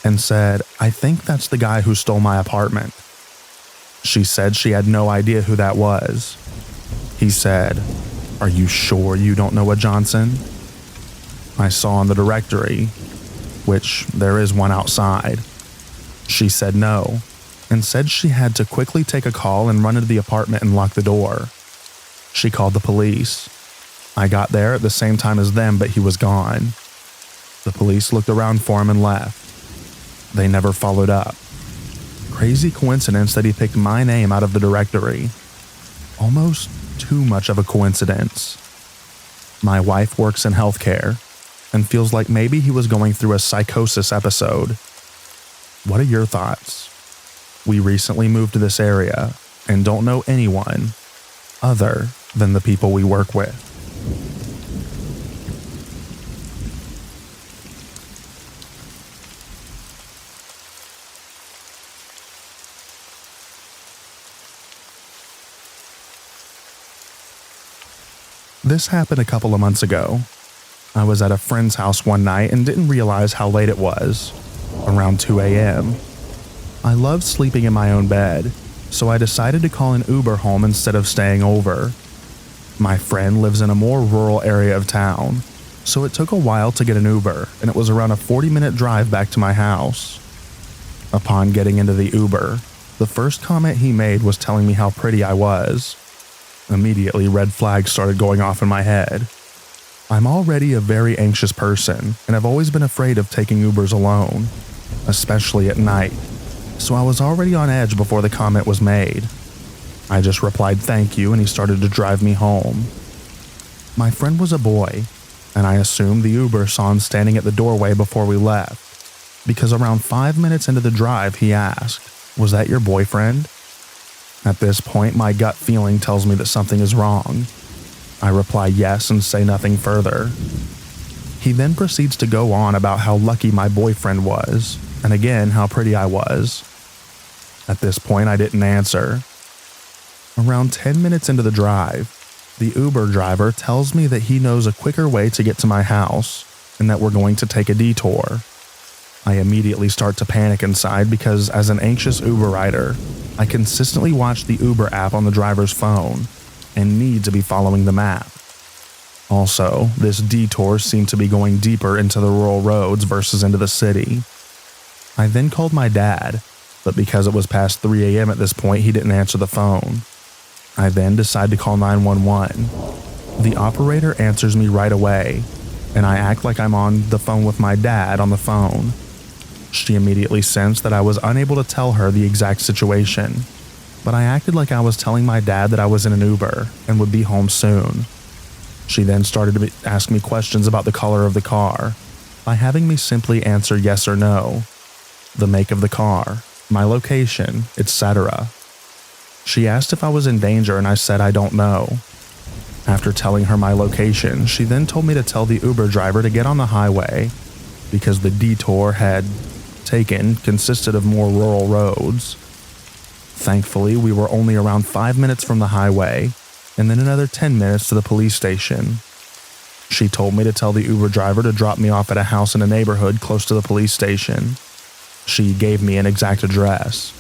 and said, "I think that's the guy who stole my apartment." She said she had no idea who that was. He said, "Are you sure you don't know a Johnson?" I saw in the directory, which there is one outside. She said no, and said she had to quickly take a call and run into the apartment and lock the door. She called the police. I got there at the same time as them, but he was gone. The police looked around for him and left. They never followed up. Crazy coincidence that he picked my name out of the directory. Almost too much of a coincidence. My wife works in healthcare and feels like maybe he was going through a psychosis episode. What are your thoughts? We recently moved to this area and don't know anyone other than the people we work with. This happened a couple of months ago. I was at a friend's house one night and didn't realize how late it was, around 2 a.m. I love sleeping in my own bed, so I decided to call an Uber home instead of staying over. My friend lives in a more rural area of town, so it took a while to get an Uber, and it was around a 40-minute drive back to my house. Upon getting into the Uber, the first comment he made was telling me how pretty I was. Immediately, red flags started going off in my head. I'm already a very anxious person, and I've always been afraid of taking Ubers alone, especially at night, so I was already on edge before the comment was made. I just replied thank you, and he started to drive me home. My friend was a boy, and I assumed the Uber saw him standing at the doorway before we left, because around 5 minutes into the drive he asked, "Was that your boyfriend?" At this point, my gut feeling tells me that something is wrong. I reply yes and say nothing further. He then proceeds to go on about how lucky my boyfriend was, and again how pretty I was. At this point, I didn't answer. Around 10 minutes into the drive, the Uber driver tells me that he knows a quicker way to get to my house, and that we're going to take a detour. I immediately start to panic inside because as an anxious Uber rider, I consistently watch the Uber app on the driver's phone and need to be following the map. Also, this detour seemed to be going deeper into the rural roads versus into the city. I then called my dad, but because it was past 3 a.m. at this point, he didn't answer the phone. I then decide to call 911. The operator answers me right away, and I act like I'm on the phone with my dad on the phone. She immediately sensed that I was unable to tell her the exact situation, but I acted like I was telling my dad that I was in an Uber and would be home soon. She then started to ask me questions about the color of the car, by having me simply answer yes or no, the make of the car, my location, etc. She asked if I was in danger and I said I don't know. After telling her my location, she then told me to tell the Uber driver to get on the highway because the detour had taken consisted of more rural roads. Thankfully, we were only around 5 minutes from the highway, and then another 10 minutes to the police station. She told me to tell the Uber driver to drop me off at a house in a neighborhood close to the police station. She gave me an exact address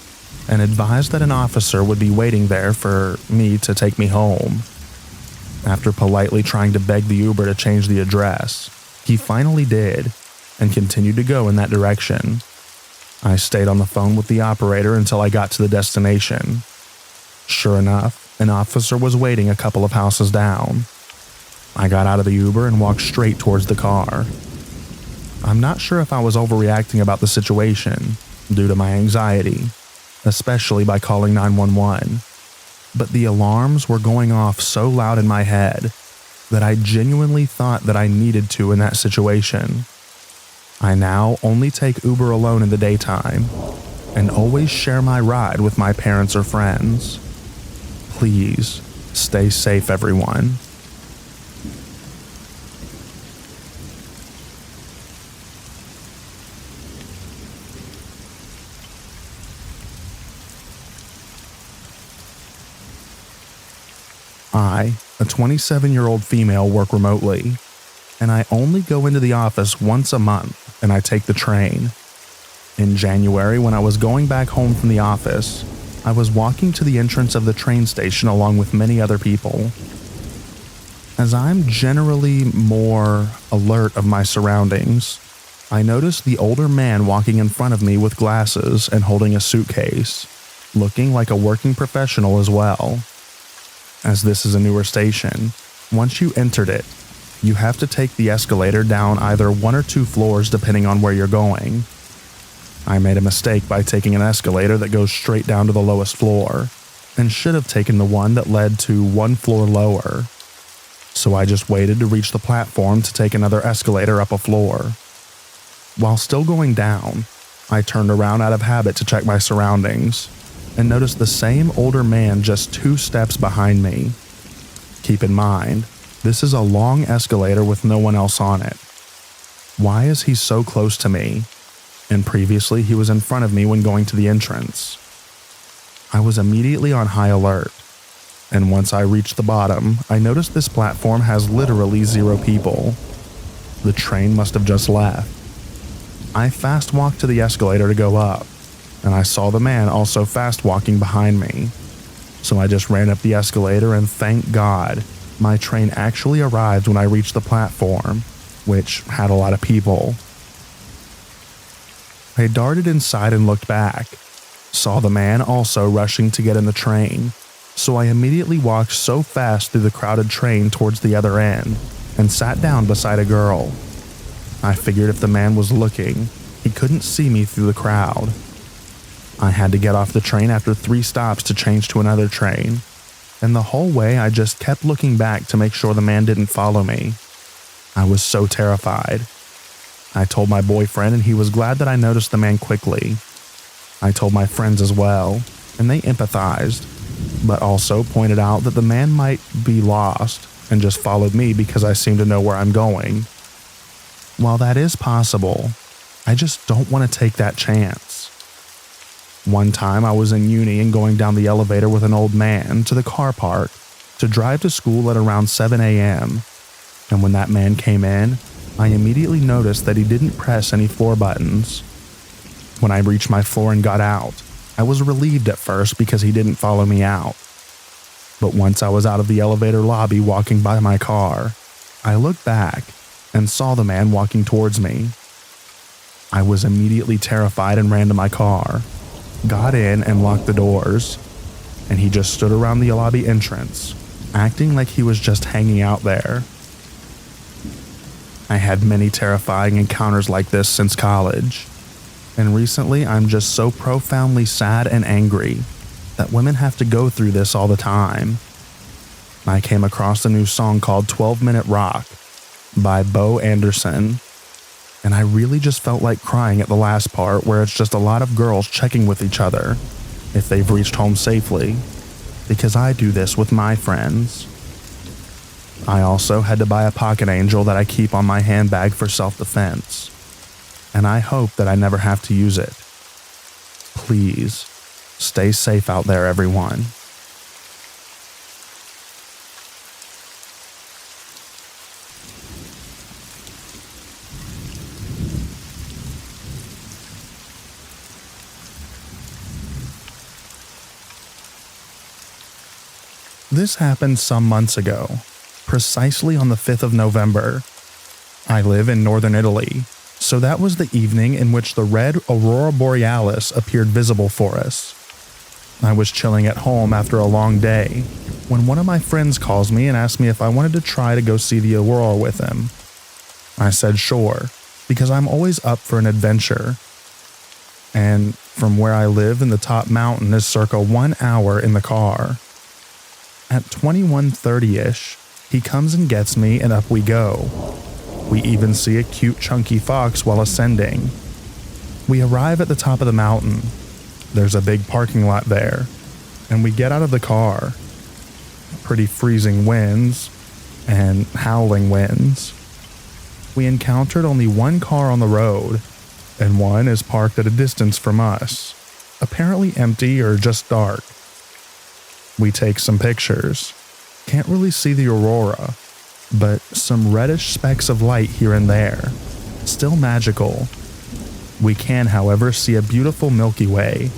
and advised that an officer would be waiting there for me to take me home. After politely trying to beg the Uber to change the address, he finally did and continued to go in that direction. I stayed on the phone with the operator until I got to the destination. Sure enough, an officer was waiting a couple of houses down. I got out of the Uber and walked straight towards the car. I'm not sure if I was overreacting about the situation due to my anxiety, especially by calling 911, but the alarms were going off so loud in my head that I genuinely thought that I needed to in that situation. I now only take Uber alone in the daytime and always share my ride with my parents or friends. Please stay safe, everyone. I, a 27-year-old female, work remotely, and I only go into the office once a month, and I take the train. In January, when I was going back home from the office, I was walking to the entrance of the train station along with many other people. As I'm generally more alert of my surroundings, I noticed the older man walking in front of me with glasses and holding a suitcase, looking like a working professional as well. As this is a newer station, once you entered it, you have to take the escalator down either 1 or 2 floors depending on where you're going. I made a mistake by taking an escalator that goes straight down to the lowest floor, and should have taken the one that led to 1 floor lower. So I just waited to reach the platform to take another escalator up a floor. While still going down, I turned around out of habit to check my surroundings, and noticed the same older man just 2 steps behind me. Keep in mind, this is a long escalator with no one else on it. Why is he so close to me? And previously he was in front of me when going to the entrance. I was immediately on high alert, and once I reached the bottom, I noticed this platform has literally 0 people. The train must have just left. I fast walked to the escalator to go up, and I saw the man also fast walking behind me. So I just ran up the escalator, and thank God, my train actually arrived when I reached the platform, which had a lot of people. I darted inside and looked back, saw the man also rushing to get in the train, so I immediately walked so fast through the crowded train towards the other end and sat down beside a girl. I figured if the man was looking, he couldn't see me through the crowd. I had to get off the train after 3 stops to change to another train, and the whole way I just kept looking back to make sure the man didn't follow me. I was so terrified. I told my boyfriend, and he was glad that I noticed the man quickly. I told my friends as well, and they empathized, but also pointed out that the man might be lost and just followed me because I seem to know where I'm going. While that is possible, I just don't want to take that chance. One time I was in uni and going down the elevator with an old man to the car park to drive to school at around 7 a.m. And when that man came in, I immediately noticed that he didn't press any floor buttons. When I reached my floor and got out, I was relieved at first because he didn't follow me out. But once I was out of the elevator lobby walking by my car, I looked back and saw the man walking towards me. I was immediately terrified and ran to my car, got in and locked the doors, and he just stood around the lobby entrance, acting like he was just hanging out there. I had many terrifying encounters like this since college, and recently I'm just so profoundly sad and angry that women have to go through this all the time. I came across a new song called 12-Minute Rock by Bo Anderson, and I really just felt like crying at the last part where it's just a lot of girls checking with each other if they've reached home safely, because I do this with my friends. I also had to buy a pocket angel that I keep on my handbag for self-defense, and I hope that I never have to use it. Please, stay safe out there, everyone. This happened some months ago, precisely on the 5th of November. I live in northern Italy, so that was the evening in which the red aurora borealis appeared visible for us. I was chilling at home after a long day when one of my friends calls me and asks me if I wanted to try to go see the aurora with him. I said sure, because I'm always up for an adventure. And from where I live in the top mountain is circa 1 hour in the car. At 21:30-ish, he comes and gets me and up we go. We even see a cute chunky fox while ascending. We arrive at the top of the mountain. There's a big parking lot there, and we get out of the car. Pretty freezing winds and howling winds. We encountered only one car on the road, and one is parked at a distance from us, apparently empty or just dark. We take some pictures. Can't really see the aurora, but some reddish specks of light here and there. Still magical. We can, however, see a beautiful Milky Way.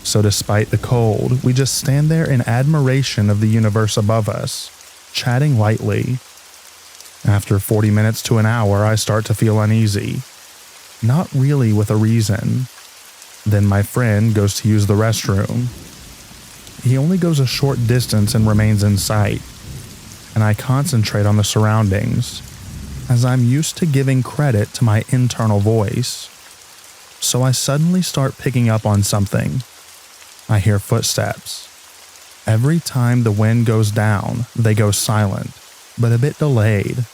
So despite the cold, we just stand there in admiration of the universe above us, chatting lightly. After 40 minutes to an hour, I start to feel uneasy. Not really with a reason. Then my friend goes to use the restroom. He only goes a short distance and remains in sight, and I concentrate on the surroundings, as I'm used to giving credit to my internal voice. So I suddenly start picking up on something. I hear footsteps. Every time the wind goes down, they go silent, but a bit delayed.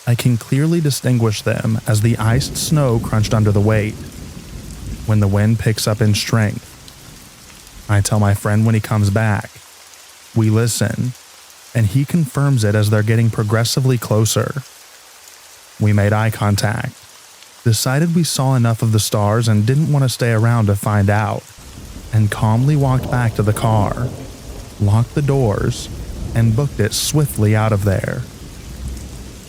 I can clearly distinguish them as the iced snow crunched under the weight. When the wind picks up in strength, I tell my friend when he comes back. We listen, and he confirms it as they're getting progressively closer. We made eye contact, decided we saw enough of the stars and didn't want to stay around to find out, and calmly walked back to the car, locked the doors, and booked it swiftly out of there.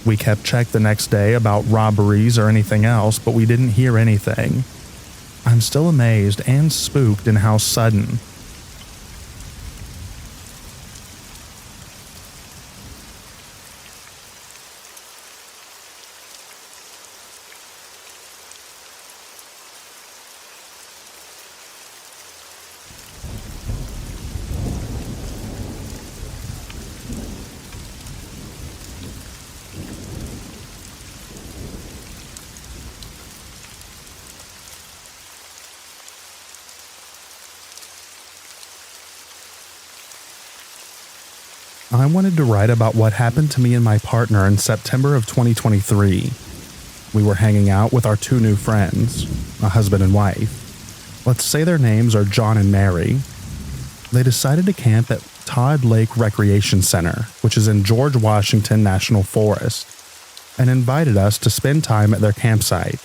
We kept check the next day about robberies or anything else, but we didn't hear anything. I'm still amazed and spooked in how sudden. I wanted to write about what happened to me and my partner in September of 2023. We were hanging out with our two new friends, a husband and wife. Let's say their names are John and Mary. They decided to camp at Todd Lake Recreation Center, which is in George Washington National Forest, and invited us to spend time at their campsite,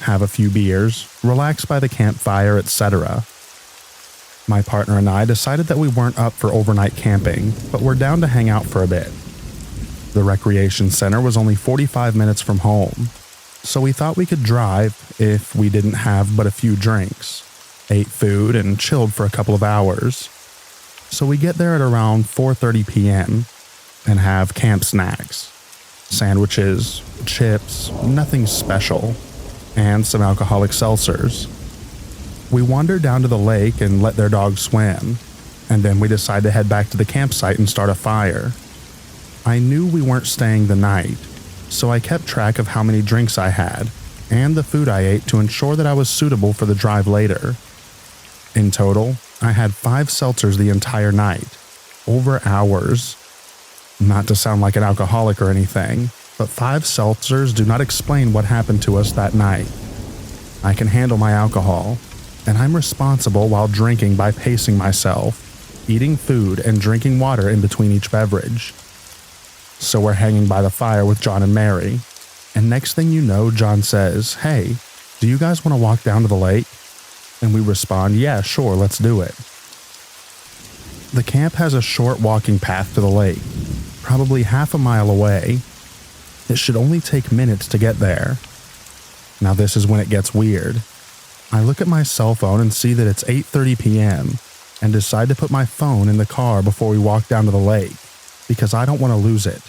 have a few beers, relax by the campfire, etc. My partner and I decided that we weren't up for overnight camping, but were down to hang out for a bit. The recreation center was only 45 minutes from home, so we thought we could drive if we didn't have but a few drinks, ate food, and chilled for a couple of hours. So we get there at around 4:30 p.m. and have camp snacks, sandwiches, chips, nothing special, and some alcoholic seltzers. We wander down to the lake and let their dogs swim, and then we decide to head back to the campsite and start a fire. I knew we weren't staying the night, so I kept track of how many drinks I had and the food I ate to ensure that I was suitable for the drive later. In total, I had 5 seltzers the entire night, over hours. Not to sound like an alcoholic or anything, but 5 seltzers do not explain what happened to us that night. I can handle my alcohol, and I'm responsible while drinking by pacing myself, eating food and drinking water in between each beverage. So we're hanging by the fire with John and Mary, and next thing you know, John says, "Hey, do you guys want to walk down to the lake?" And we respond, "Yeah, sure, let's do it." The camp has a short walking path to the lake, probably half a mile away. It should only take minutes to get there. Now this is when it gets weird. I look at my cell phone and see that it's 8:30 p.m., and decide to put my phone in the car before we walk down to the lake because I don't want to lose it.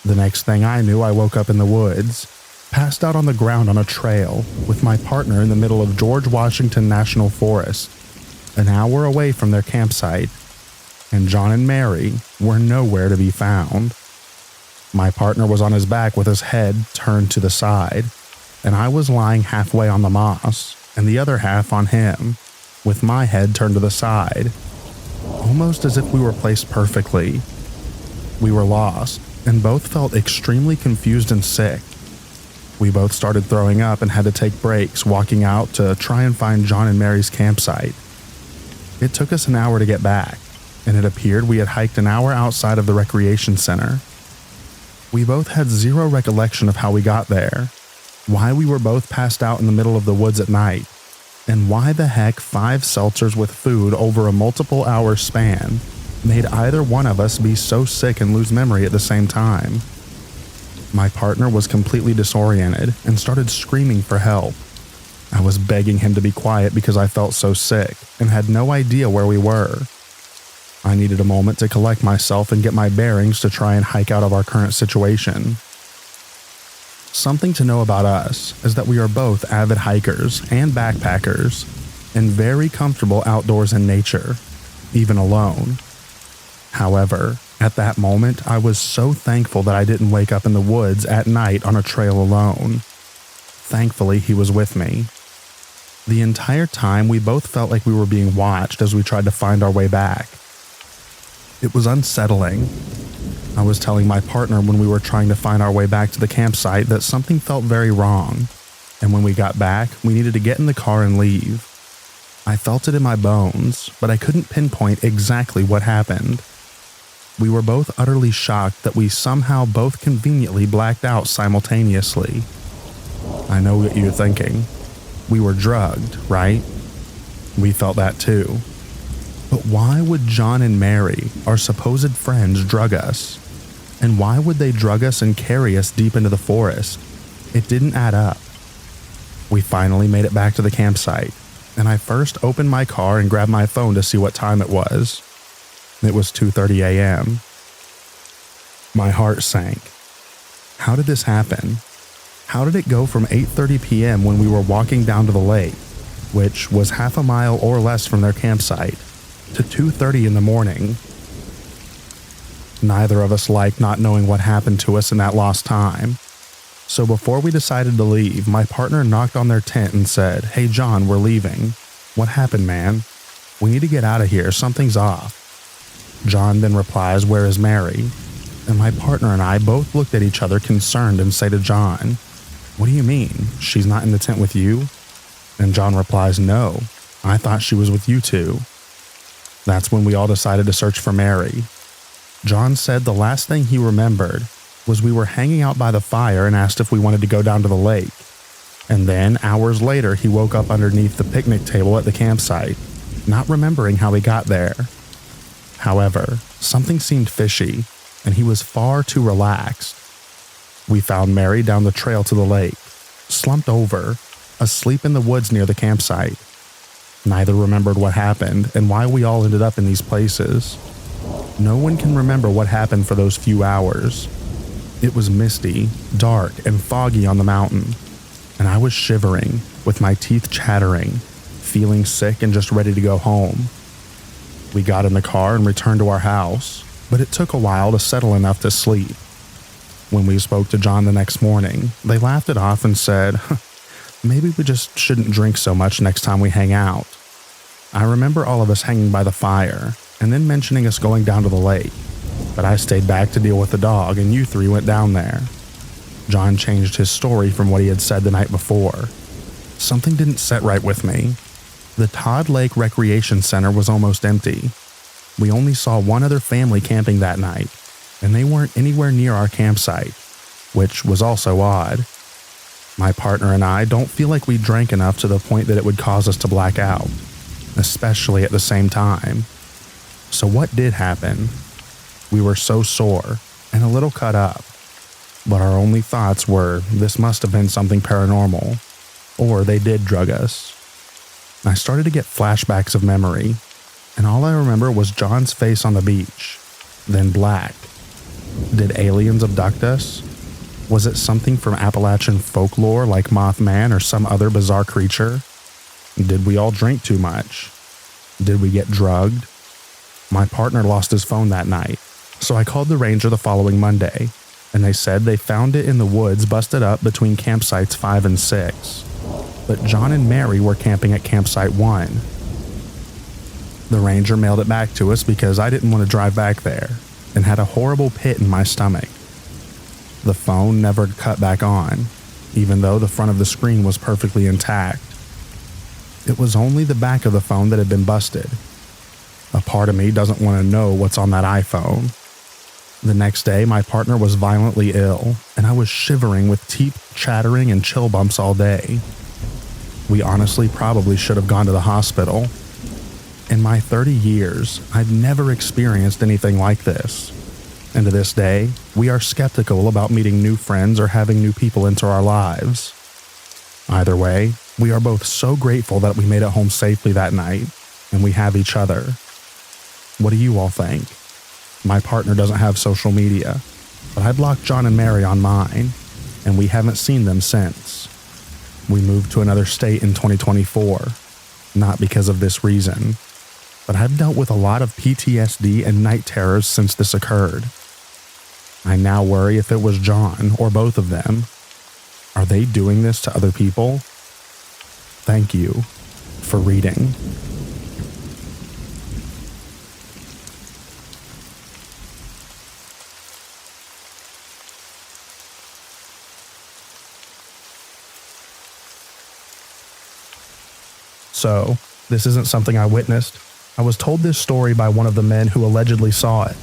The next thing I knew, I woke up in the woods, passed out on the ground on a trail with my partner in the middle of George Washington National Forest, an hour away from their campsite, and John and Mary were nowhere to be found. My partner was on his back with his head turned to the side, and I was lying halfway on the moss and the other half on him, with my head turned to the side, almost as if we were placed perfectly. We were lost and both felt extremely confused and sick. We both started throwing up and had to take breaks walking out to try and find John and Mary's campsite. It took us an hour to get back, and it appeared we had hiked an hour outside of the recreation center. We both had zero recollection of how we got there, why we were both passed out in the middle of the woods at night, and why the heck 5 seltzers with food over a multiple hour span made either one of us be so sick and lose memory at the same time. My partner was completely disoriented and started screaming for help. I was begging him to be quiet because I felt so sick and had no idea where we were. I needed a moment to collect myself and get my bearings to try and hike out of our current situation. Something to know about us is that we are both avid hikers and backpackers and very comfortable outdoors in nature, even alone. However, at that moment, I was so thankful that I didn't wake up in the woods at night on a trail alone. Thankfully, he was with me. The entire time, we both felt like we were being watched as we tried to find our way back. It was unsettling. I was telling my partner when we were trying to find our way back to the campsite that something felt very wrong, and when we got back, we needed to get in the car and leave. I felt it in my bones, but I couldn't pinpoint exactly what happened. We were both utterly shocked that we somehow both conveniently blacked out simultaneously. I know what you're thinking. We were drugged, right? We felt that too. But why would John and Mary, our supposed friends, drug us? And why would they drug us and carry us deep into the forest? It didn't add up. We finally made it back to the campsite, and I first opened my car and grabbed my phone to see what time it was. It was 2:30 a.m. My heart sank. How did this happen? How did it go from 8:30 p.m. when we were walking down to the lake, which was half a mile or less from their campsite, to 2:30 in the morning? Neither of us liked not knowing what happened to us in that lost time. So before we decided to leave, my partner knocked on their tent and said, "Hey John, we're leaving. What happened, man? We need to get out of here. Something's off." John then replies, "Where is Mary?" And my partner and I both looked at each other concerned and say to John, "What do you mean? She's not in the tent with you?" And John replies, "No, I thought she was with you two." That's when we all decided to search for Mary. John said the last thing he remembered was we were hanging out by the fire and asked if we wanted to go down to the lake. And then, hours later, he woke up underneath the picnic table at the campsite, not remembering how he got there. However, something seemed fishy, and he was far too relaxed. We found Mary down the trail to the lake, slumped over, asleep in the woods near the campsite. Neither remembered what happened and why we all ended up in these places. No one can remember what happened for those few hours. It was misty, dark, and foggy on the mountain, and I was shivering, with my teeth chattering, feeling sick and just ready to go home. We got in the car and returned to our house, but it took a while to settle enough to sleep. When we spoke to John the next morning, they laughed it off and said, "Maybe we just shouldn't drink so much next time we hang out." I remember all of us hanging by the fire, and then mentioning us going down to the lake, but I stayed back to deal with the dog and you three went down there. John changed his story from what he had said the night before. Something didn't set right with me. The Todd Lake Recreation Center was almost empty. We only saw one other family camping that night, and they weren't anywhere near our campsite, which was also odd. My partner and I don't feel like we drank enough to the point that it would cause us to black out, especially at the same time. So what did happen? We were so sore and a little cut up, but our only thoughts were this must have been something paranormal, or they did drug us. I started to get flashbacks of memory. and all I remember was John's face on the beach, then black. Did aliens abduct us? Was it something from Appalachian folklore like Mothman or some other bizarre creature? Did we all drink too much? Did we get drugged? My partner lost his phone that night, so I called the ranger the following Monday, and they said they found it in the woods busted up between campsites 5 and 6. But John and Mary were camping at campsite 1. The ranger mailed it back to us because I didn't want to drive back there and had a horrible pit in my stomach. The phone never cut back on, even though the front of the screen was perfectly intact. It was only the back of the phone that had been busted. A part of me doesn't want to know what's on that iPhone. The next day, my partner was violently ill, and I was shivering with teeth chattering and chill bumps all day. We honestly probably should have gone to the hospital. In my 30 years, I've never experienced anything like this. And to this day, we are skeptical about meeting new friends or having new people into our lives. Either way, we are both so grateful that we made it home safely that night, and we have each other. What do you all think? My partner doesn't have social media, but I blocked John and Mary on mine, and we haven't seen them since. We moved to another state in 2024, not because of this reason, but I've dealt with a lot of PTSD and night terrors since this occurred. I now worry if it was John or both of them. Are they doing this to other people? Thank you for reading. So, this isn't something I witnessed. I was told this story by one of the men who allegedly saw it.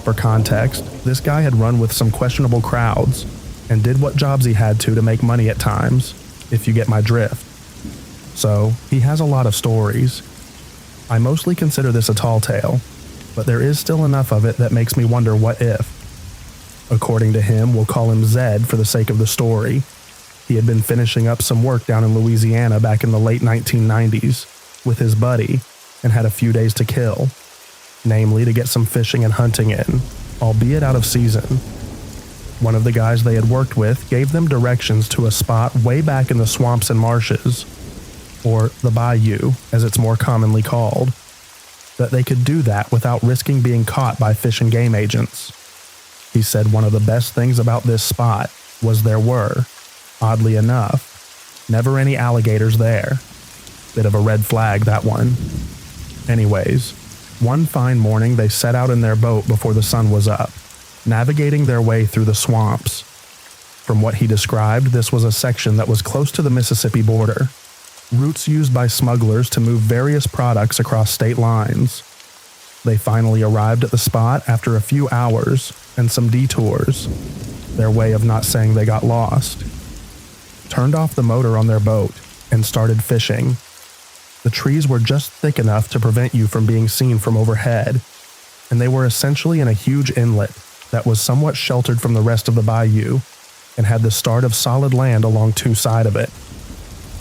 For context, this guy had run with some questionable crowds and did what jobs he had to make money at times, if you get my drift. So, he has a lot of stories. I mostly consider this a tall tale, but there is still enough of it that makes me wonder what if. According to him, we'll call him Zed for the sake of the story. He had been finishing up some work down in Louisiana back in the late 1990s with his buddy and had a few days to kill, namely to get some fishing and hunting in, albeit out of season. One of the guys they had worked with gave them directions to a spot way back in the swamps and marshes, or the Bayou, as it's more commonly called, that they could do that without risking being caught by fish and game agents. He said one of the best things about this spot was there were, oddly enough, never any alligators there. Bit of a red flag, that one. Anyways, one fine morning they set out in their boat before the sun was up, navigating their way through the swamps. From what he described, this was a section that was close to the Mississippi border, routes used by smugglers to move various products across state lines. They finally arrived at the spot after a few hours and some detours, their way of not saying they got lost. Turned off the motor on their boat and started fishing. The trees were just thick enough to prevent you from being seen from overhead, and they were essentially in a huge inlet that was somewhat sheltered from the rest of the bayou and had the start of solid land along two sides of it.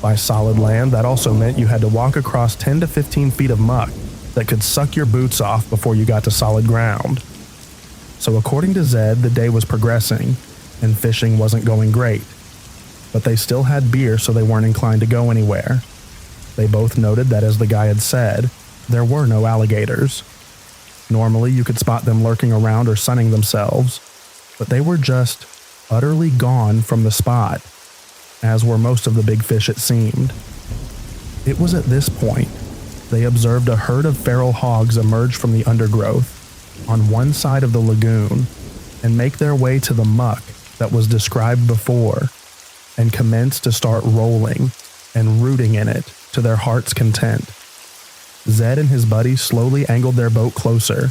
By solid land, that also meant you had to walk across 10 to 15 feet of muck that could suck your boots off before you got to solid ground. So according to Zed, the day was progressing, and fishing wasn't going great. But they still had beer, so they weren't inclined to go anywhere. They both noted that, as the guy had said, there were no alligators. Normally, you could spot them lurking around or sunning themselves, but they were just utterly gone from the spot, as were most of the big fish, it seemed. It was at this point they observed a herd of feral hogs emerge from the undergrowth on one side of the lagoon and make their way to the muck that was described before, and commence to start rolling and rooting in it to their heart's content. Zed and his buddy slowly angled their boat closer,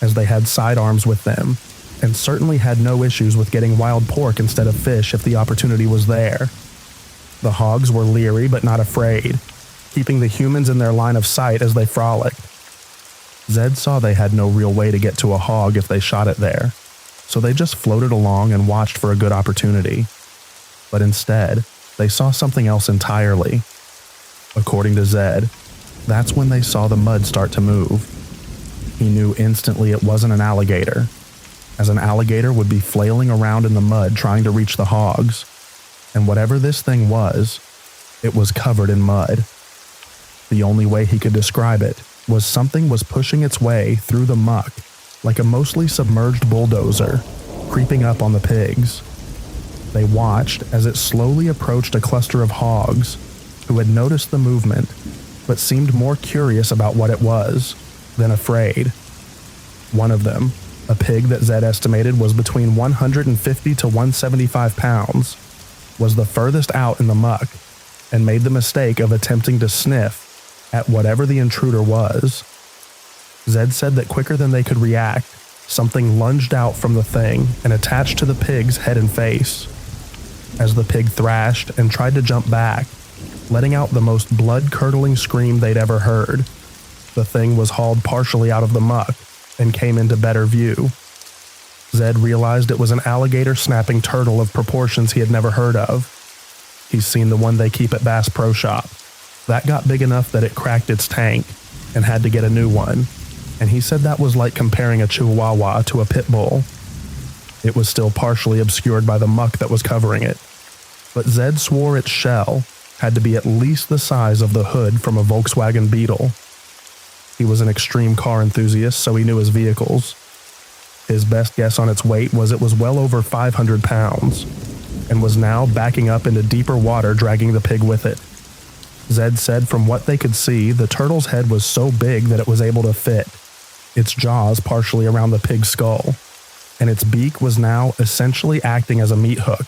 as they had sidearms with them, and certainly had no issues with getting wild pork instead of fish if the opportunity was there. The hogs were leery but not afraid, keeping the humans in their line of sight as they frolicked. Zed saw they had no real way to get to a hog if they shot it there, so they just floated along and watched for a good opportunity. But instead, they saw something else entirely. According to Zed, That's when they saw the mud start to move. He knew instantly it wasn't an alligator, as an alligator would be flailing around in the mud trying to reach the hogs, and whatever this thing was, it was covered in mud. The only way he could describe it was something was pushing its way through the muck like a mostly submerged bulldozer, creeping up on the pigs. They watched as it slowly approached a cluster of hogs who had noticed the movement but seemed more curious about what it was than afraid. One of them, a pig that Zed estimated was between 150 to 175 pounds, was the furthest out in the muck and made the mistake of attempting to sniff at whatever the intruder was. Zed said that quicker than they could react, something lunged out from the thing and attached to the pig's head and face. As the pig thrashed and tried to jump back, letting out the most blood-curdling scream they'd ever heard, the thing was hauled partially out of the muck and came into better view. Zed realized it was an alligator-snapping turtle of proportions he had never heard of. He's seen the one they keep at Bass Pro Shop. That got big enough that it cracked its tank and had to get a new one, and he said that was like comparing a chihuahua to a pit bull. It was still partially obscured by the muck that was covering it, but Zed swore its shell had to be at least the size of the hood from a Volkswagen Beetle. He was an extreme car enthusiast, so he knew his vehicles. His best guess on its weight was it was well over 500 pounds, and was now backing up into deeper water, dragging the pig with it. Zed said from what they could see, the turtle's head was so big that it was able to fit, its jaws partially around the pig's skull, and its beak was now essentially acting as a meat hook.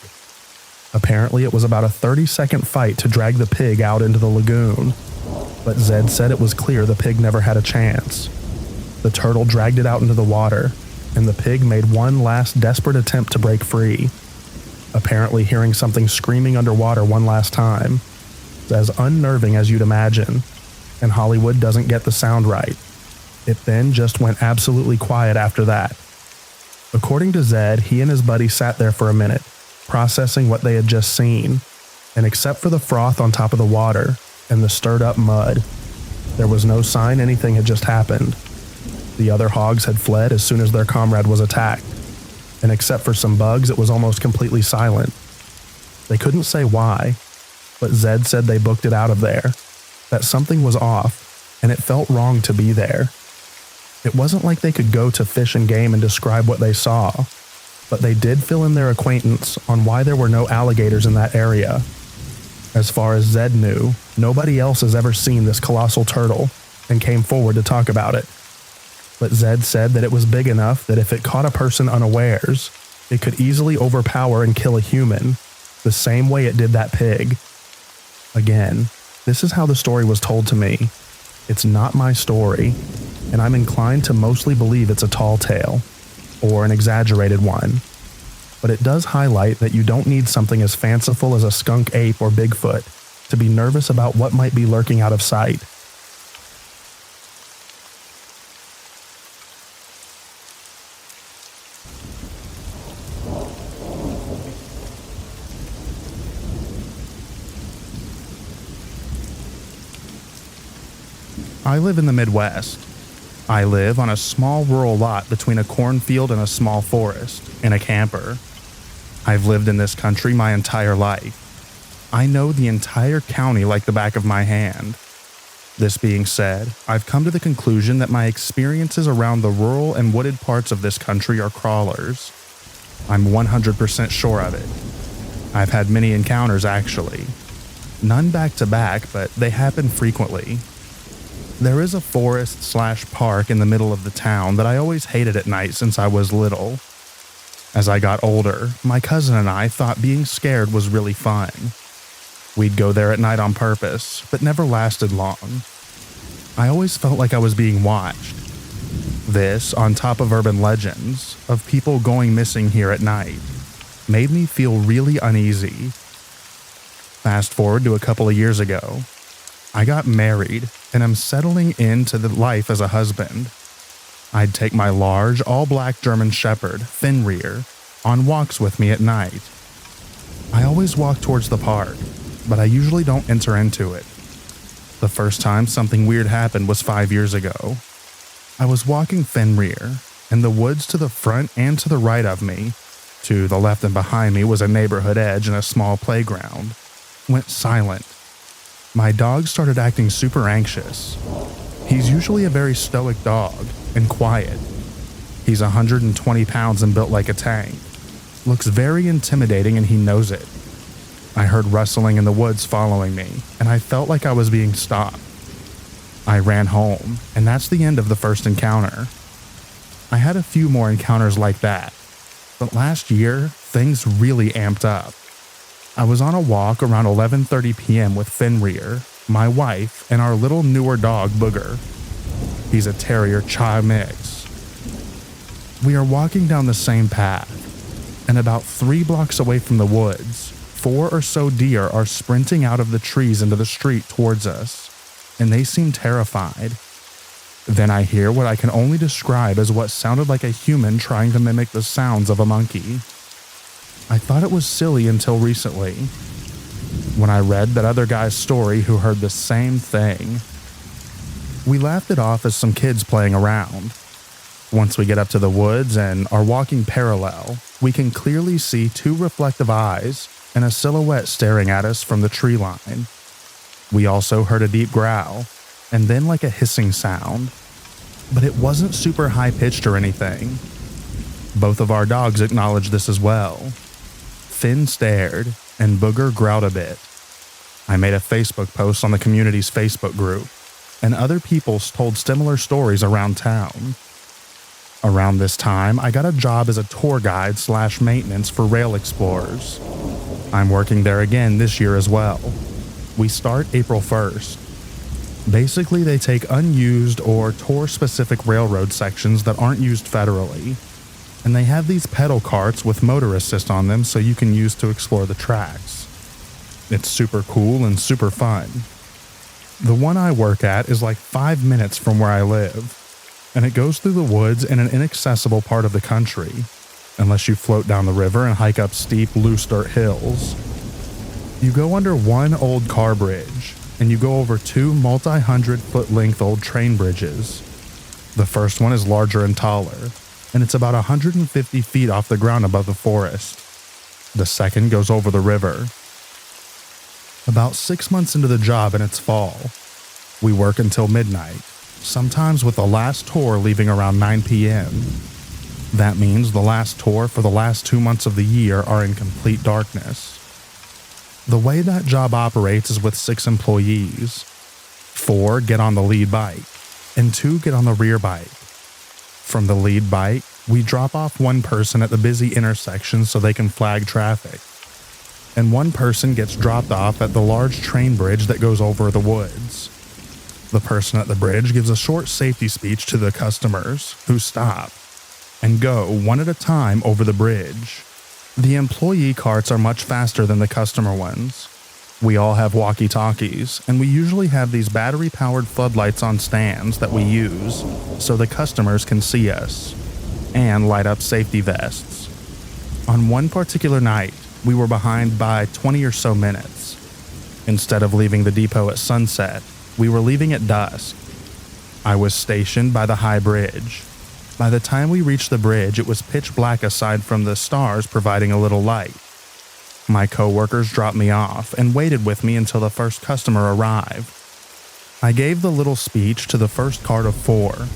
Apparently, it was about a 30-second fight to drag the pig out into the lagoon, but Zed said it was clear the pig never had a chance. The turtle dragged it out into the water, and the pig made one last desperate attempt to break free, apparently hearing something screaming underwater one last time. It's as unnerving as you'd imagine, and Hollywood doesn't get the sound right. It then just went absolutely quiet after that. According to Zed, he and his buddy sat there for a minute, processing what they had just seen, and except for the froth on top of the water and the stirred up mud, there was no sign anything had just happened. The other hogs had fled as soon as their comrade was attacked, and except for some bugs, it was almost completely silent. They couldn't say why, but Zed said they booked it out of there, that something was off, and it felt wrong to be there. It wasn't like they could go to Fish and Game and describe what they saw, but they did fill in their acquaintance on why there were no alligators in that area. As far as Zed knew, nobody else has ever seen this colossal turtle and came forward to talk about it. But Zed said that it was big enough that if it caught a person unawares, it could easily overpower and kill a human, the same way it did that pig. Again, this is how the story was told to me. It's not my story, and I'm inclined to mostly believe it's a tall tale, or an exaggerated one. But it does highlight that you don't need something as fanciful as a skunk ape or Bigfoot to be nervous about what might be lurking out of sight. I live in the Midwest. I live on a small rural lot between a cornfield and a small forest, in a camper. I've lived in this country my entire life. I know the entire county like the back of my hand. This being said, I've come to the conclusion that my experiences around the rural and wooded parts of this country are crawlers. I'm 100% sure of it. I've had many encounters actually. None back to back, but they happen frequently. There is a forest/park in the middle of the town that I always hated at night since I was little. As I got older, my cousin and I thought being scared was really fun. We'd go there at night on purpose, but never lasted long. I always felt like I was being watched. This, on top of urban legends of people going missing here at night, made me feel really uneasy. Fast forward to a couple of years ago. I got married, and I'm settling into the life as a husband. I'd take my large, all-black German Shepherd, Fenrir, on walks with me at night. I always walk towards the park, but I usually don't enter into it. The The first time something weird happened was 5 years ago. I was walking Fenrir, and the woods to the front and to the right of me, to the left and behind me was a neighborhood edge and a small playground, went silent. My dog started acting super anxious. He's usually a very stoic dog and quiet. He's 120 pounds and built like a tank. Looks very intimidating and he knows it. I heard rustling in the woods following me, and I felt like I was being stopped. I ran home, and that's the end of the first encounter. I had a few more encounters like that, but last year, things really amped up. I was on a walk around 11:30 p.m. with Fenrir, my wife, and our little newer dog, Booger. He's a terrier Chi mix. We are walking down the same path, and about 3 blocks away from the woods, 4 or so deer are sprinting out of the trees into the street towards us, and they seem terrified. Then I hear what I can only describe as what sounded like a human trying to mimic the sounds of a monkey. I thought it was silly until recently, when I read that other guy's story who heard the same thing. We laughed it off as some kids playing around. Once we get up to the woods and are walking parallel, we can clearly see 2 reflective eyes and a silhouette staring at us from the tree line. We also heard a deep growl, and then like a hissing sound, but it wasn't super high-pitched or anything. Both of our dogs acknowledged this as well. Finn stared, and Booger growled a bit. I made a Facebook post on the community's Facebook group, and other people told similar stories around town. Around this time, I got a job as a tour guide / maintenance for Rail Explorers. I'm working there again this year as well. We start April 1st. Basically, they take unused or tour-specific railroad sections that aren't used federally, and they have these pedal carts with motor assist on them so you can use to explore the tracks. It's super cool and super fun. The one I work at is like 5 minutes from where I live, and it goes through the woods in an inaccessible part of the country, unless you float down the river and hike up steep, loose dirt hills. You go under one old car bridge, and you go over 2 multi-100-foot-length old train bridges. The first one is larger and taller, and it's about 150 feet off the ground above the forest. The second goes over the river. About 6 months into the job and it's fall. We work until midnight, sometimes with the last tour leaving around 9 p.m. That means the last tour for the last 2 months of the year are in complete darkness. The way that job operates is with 6 employees. 4 get on the lead bike, and 2 get on the rear bike. From the lead bike, we drop off one person at the busy intersection so they can flag traffic, and one person gets dropped off at the large train bridge that goes over the woods. The person at the bridge gives a short safety speech to the customers, who stop and go one at a time over the bridge. The employee carts are much faster than the customer ones. We all have walkie-talkies, and we usually have these battery-powered floodlights on stands that we use so the customers can see us, and light up safety vests. On one particular night, we were behind by 20 or so minutes. Instead of leaving the depot at sunset, we were leaving at dusk. I was stationed by the high bridge. By the time we reached the bridge, it was pitch black aside from the stars providing a little light. My coworkers dropped me off and waited with me until the first customer arrived. I gave the little speech to the first cart of 4.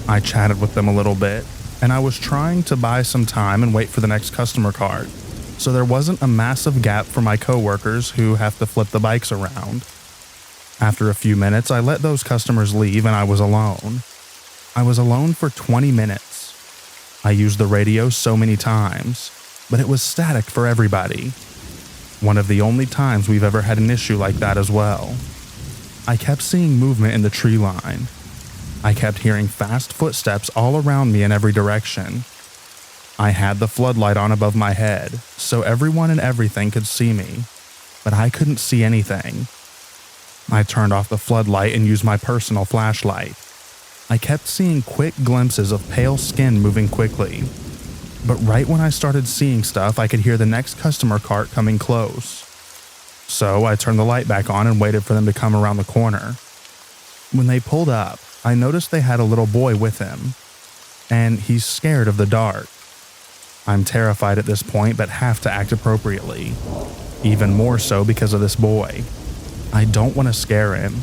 I chatted with them a little bit, and I was trying to buy some time and wait for the next customer cart, so there wasn't a massive gap for my coworkers who have to flip the bikes around. After a few minutes, I let those customers leave and I was alone. I was alone for 20 minutes. I used the radio so many times, but it was static for everybody. One of the only times we've ever had an issue like that as well. I kept seeing movement in the tree line. I kept hearing fast footsteps all around me in every direction. I had the floodlight on above my head, so everyone and everything could see me, but I couldn't see anything. I turned off the floodlight and used my personal flashlight. I kept seeing quick glimpses of pale skin moving quickly, but right when I started seeing stuff, I could hear the next customer cart coming close. So I turned the light back on and waited for them to come around the corner. When they pulled up, I noticed they had a little boy with him, and he's scared of the dark. I'm terrified at this point, but have to act appropriately. Even more so because of this boy. I don't want to scare him.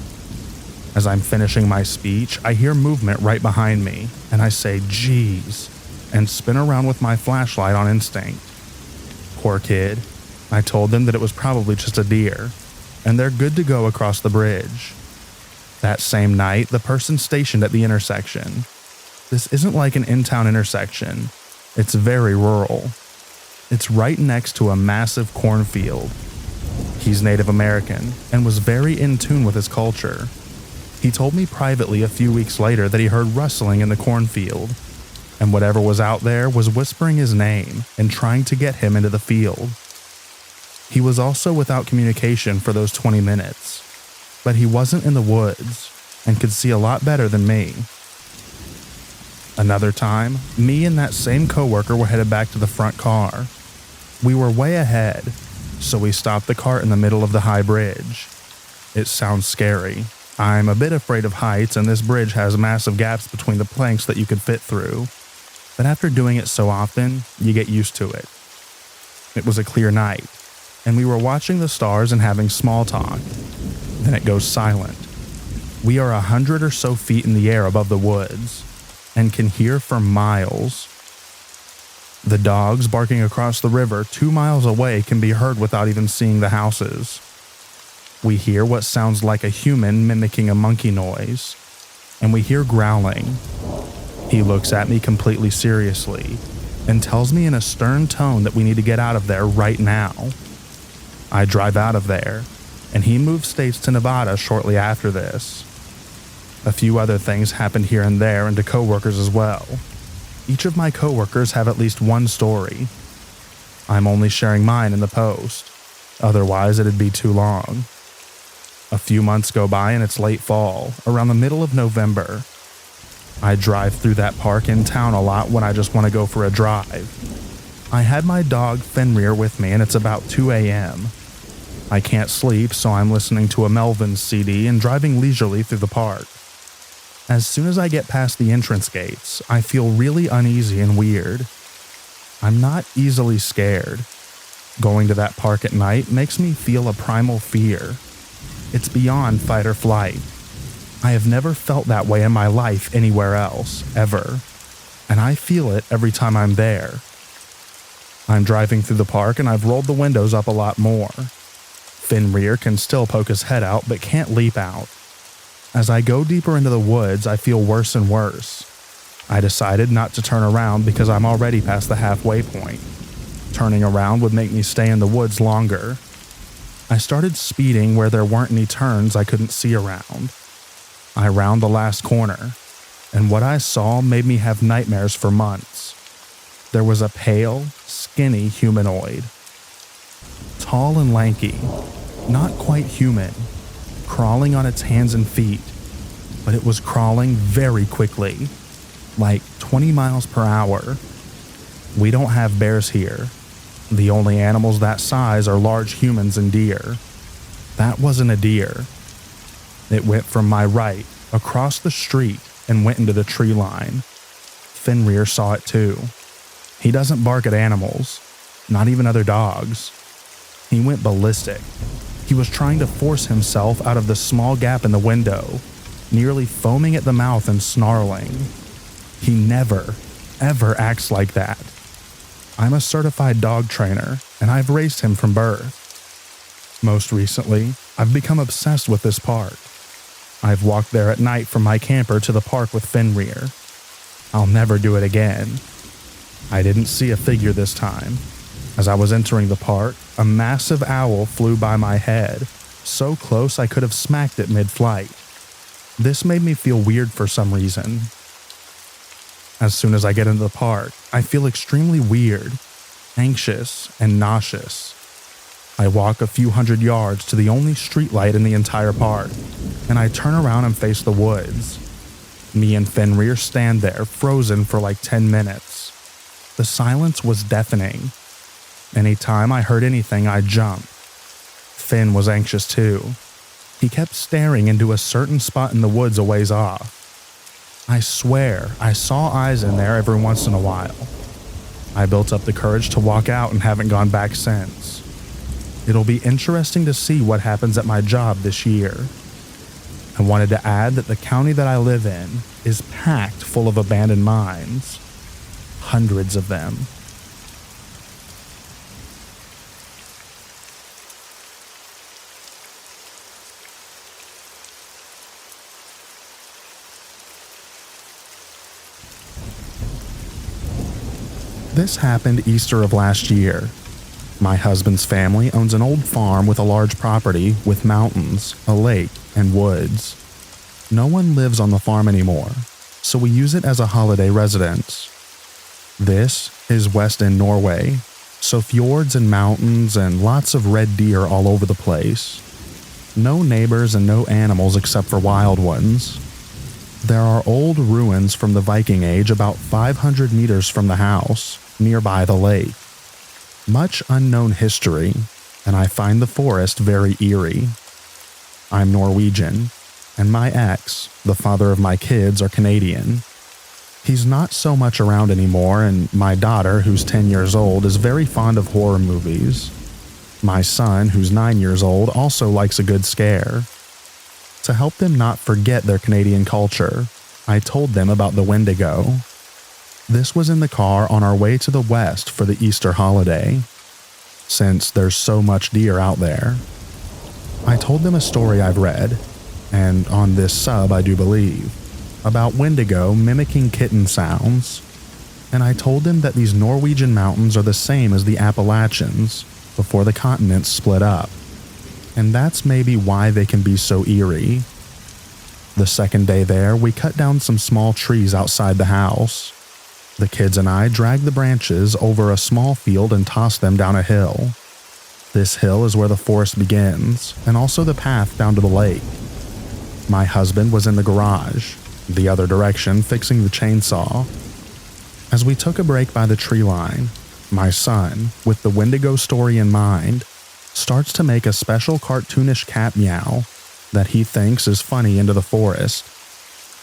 As I'm finishing my speech, I hear movement right behind me, and I say, "Geez," and spin around with my flashlight on instinct. Poor kid. I told them that it was probably just a deer, and they're good to go across the bridge. That same night, the person stationed at the intersection. This isn't like an in-town intersection. It's very rural. It's right next to a massive cornfield. He's Native American and was very in tune with his culture. He told me privately a few weeks later that he heard rustling in the cornfield, and whatever was out there was whispering his name and trying to get him into the field. He was also without communication for those 20 minutes, but he wasn't in the woods and could see a lot better than me. Another time, me and that same coworker were headed back to the front car. We were way ahead, so we stopped the car in the middle of the high bridge. It sounds scary. I'm a bit afraid of heights, and this bridge has massive gaps between the planks that you could fit through. But after doing it so often, you get used to it. It was a clear night, and we were watching the stars and having small talk. Then it goes silent. We are 100 or so feet in the air above the woods, and can hear for miles. The dogs barking across the river 2 miles away can be heard without even seeing the houses. We hear what sounds like a human mimicking a monkey noise, and we hear growling. He looks at me completely seriously and tells me in a stern tone that we need to get out of there right now. I drive out of there, and he moved states to Nevada shortly after this. A few other things happened here and there and to coworkers as well. Each of my coworkers have at least one story. I'm only sharing mine in the post, otherwise it'd be too long. A few months go by and it's late fall, around the middle of November. I drive through that park in town a lot when I just want to go for a drive. I had my dog Fenrir with me and it's about 2 a.m. I can't sleep, so I'm listening to a Melvins CD and driving leisurely through the park. As soon as I get past the entrance gates, I feel really uneasy and weird. I'm not easily scared. Going to that park at night makes me feel a primal fear. It's beyond fight or flight. I have never felt that way in my life anywhere else, ever. And I feel it every time I'm there. I'm driving through the park and I've rolled the windows up a lot more. Fenrir can still poke his head out but can't leap out. As I go deeper into the woods, I feel worse and worse. I decided not to turn around because I'm already past the halfway point. Turning around would make me stay in the woods longer. I started speeding where there weren't any turns I couldn't see around. I round the last corner, and what I saw made me have nightmares for months. There was a pale, skinny humanoid. Tall and lanky, not quite human, crawling on its hands and feet, but it was crawling very quickly, like 20 miles per hour. We don't have bears here. The only animals that size are large humans and deer. That wasn't a deer. It went from my right, across the street, and went into the tree line. Fenrir saw it too. He doesn't bark at animals, not even other dogs. He went ballistic. He was trying to force himself out of the small gap in the window, nearly foaming at the mouth and snarling. He never, ever acts like that. I'm a certified dog trainer, and I've raised him from birth. Most recently, I've become obsessed with this park. I've walked there at night from my camper to the park with Fenrir. I'll never do it again. I didn't see a figure this time. As I was entering the park, a massive owl flew by my head, so close I could have smacked it mid-flight. This made me feel weird for some reason. As soon as I get into the park, I feel extremely weird, anxious, and nauseous. I walk a few hundred yards to the only streetlight in the entire park, and I turn around and face the woods. Me and Fenrir stand there, frozen for like 10 minutes. The silence was deafening. Anytime I heard anything, I'd jump. Finn was anxious too. He kept staring into a certain spot in the woods a ways off. I swear I saw eyes in there every once in a while. I built up the courage to walk out and haven't gone back since. It'll be interesting to see what happens at my job this year. I wanted to add that the county that I live in is packed full of abandoned mines. Hundreds of them. This happened Easter of last year. My husband's family owns an old farm with a large property with mountains, a lake, and woods. No one lives on the farm anymore, so we use it as a holiday residence. This is West End Norway, so fjords and mountains and lots of red deer all over the place. No neighbors and no animals except for wild ones. There are old ruins from the Viking Age about 500 meters from the house, nearby the lake. Much unknown history, and I find the forest very eerie. I'm Norwegian, and my ex, the father of my kids, are Canadian. He's not so much around anymore, and my daughter, who's 10 years old, is very fond of horror movies. My son, who's 9 years old, also likes a good scare. To help them not forget their Canadian culture, I told them about the Wendigo. This was in the car on our way to the west for the Easter holiday, since there's so much deer out there. I told them a story I've read, and on this sub I do believe, about Wendigo mimicking kitten sounds, and I told them that these Norwegian mountains are the same as the Appalachians before the continents split up, and that's maybe why they can be so eerie. The second day there, we cut down some small trees outside the house. The kids and I dragged the branches over a small field and tossed them down a hill. This hill is where the forest begins, and also the path down to the lake. My husband was in the garage, the other direction, fixing the chainsaw. As we took a break by the tree line, my son, with the Wendigo story in mind, starts to make a special cartoonish cat meow that he thinks is funny into the forest.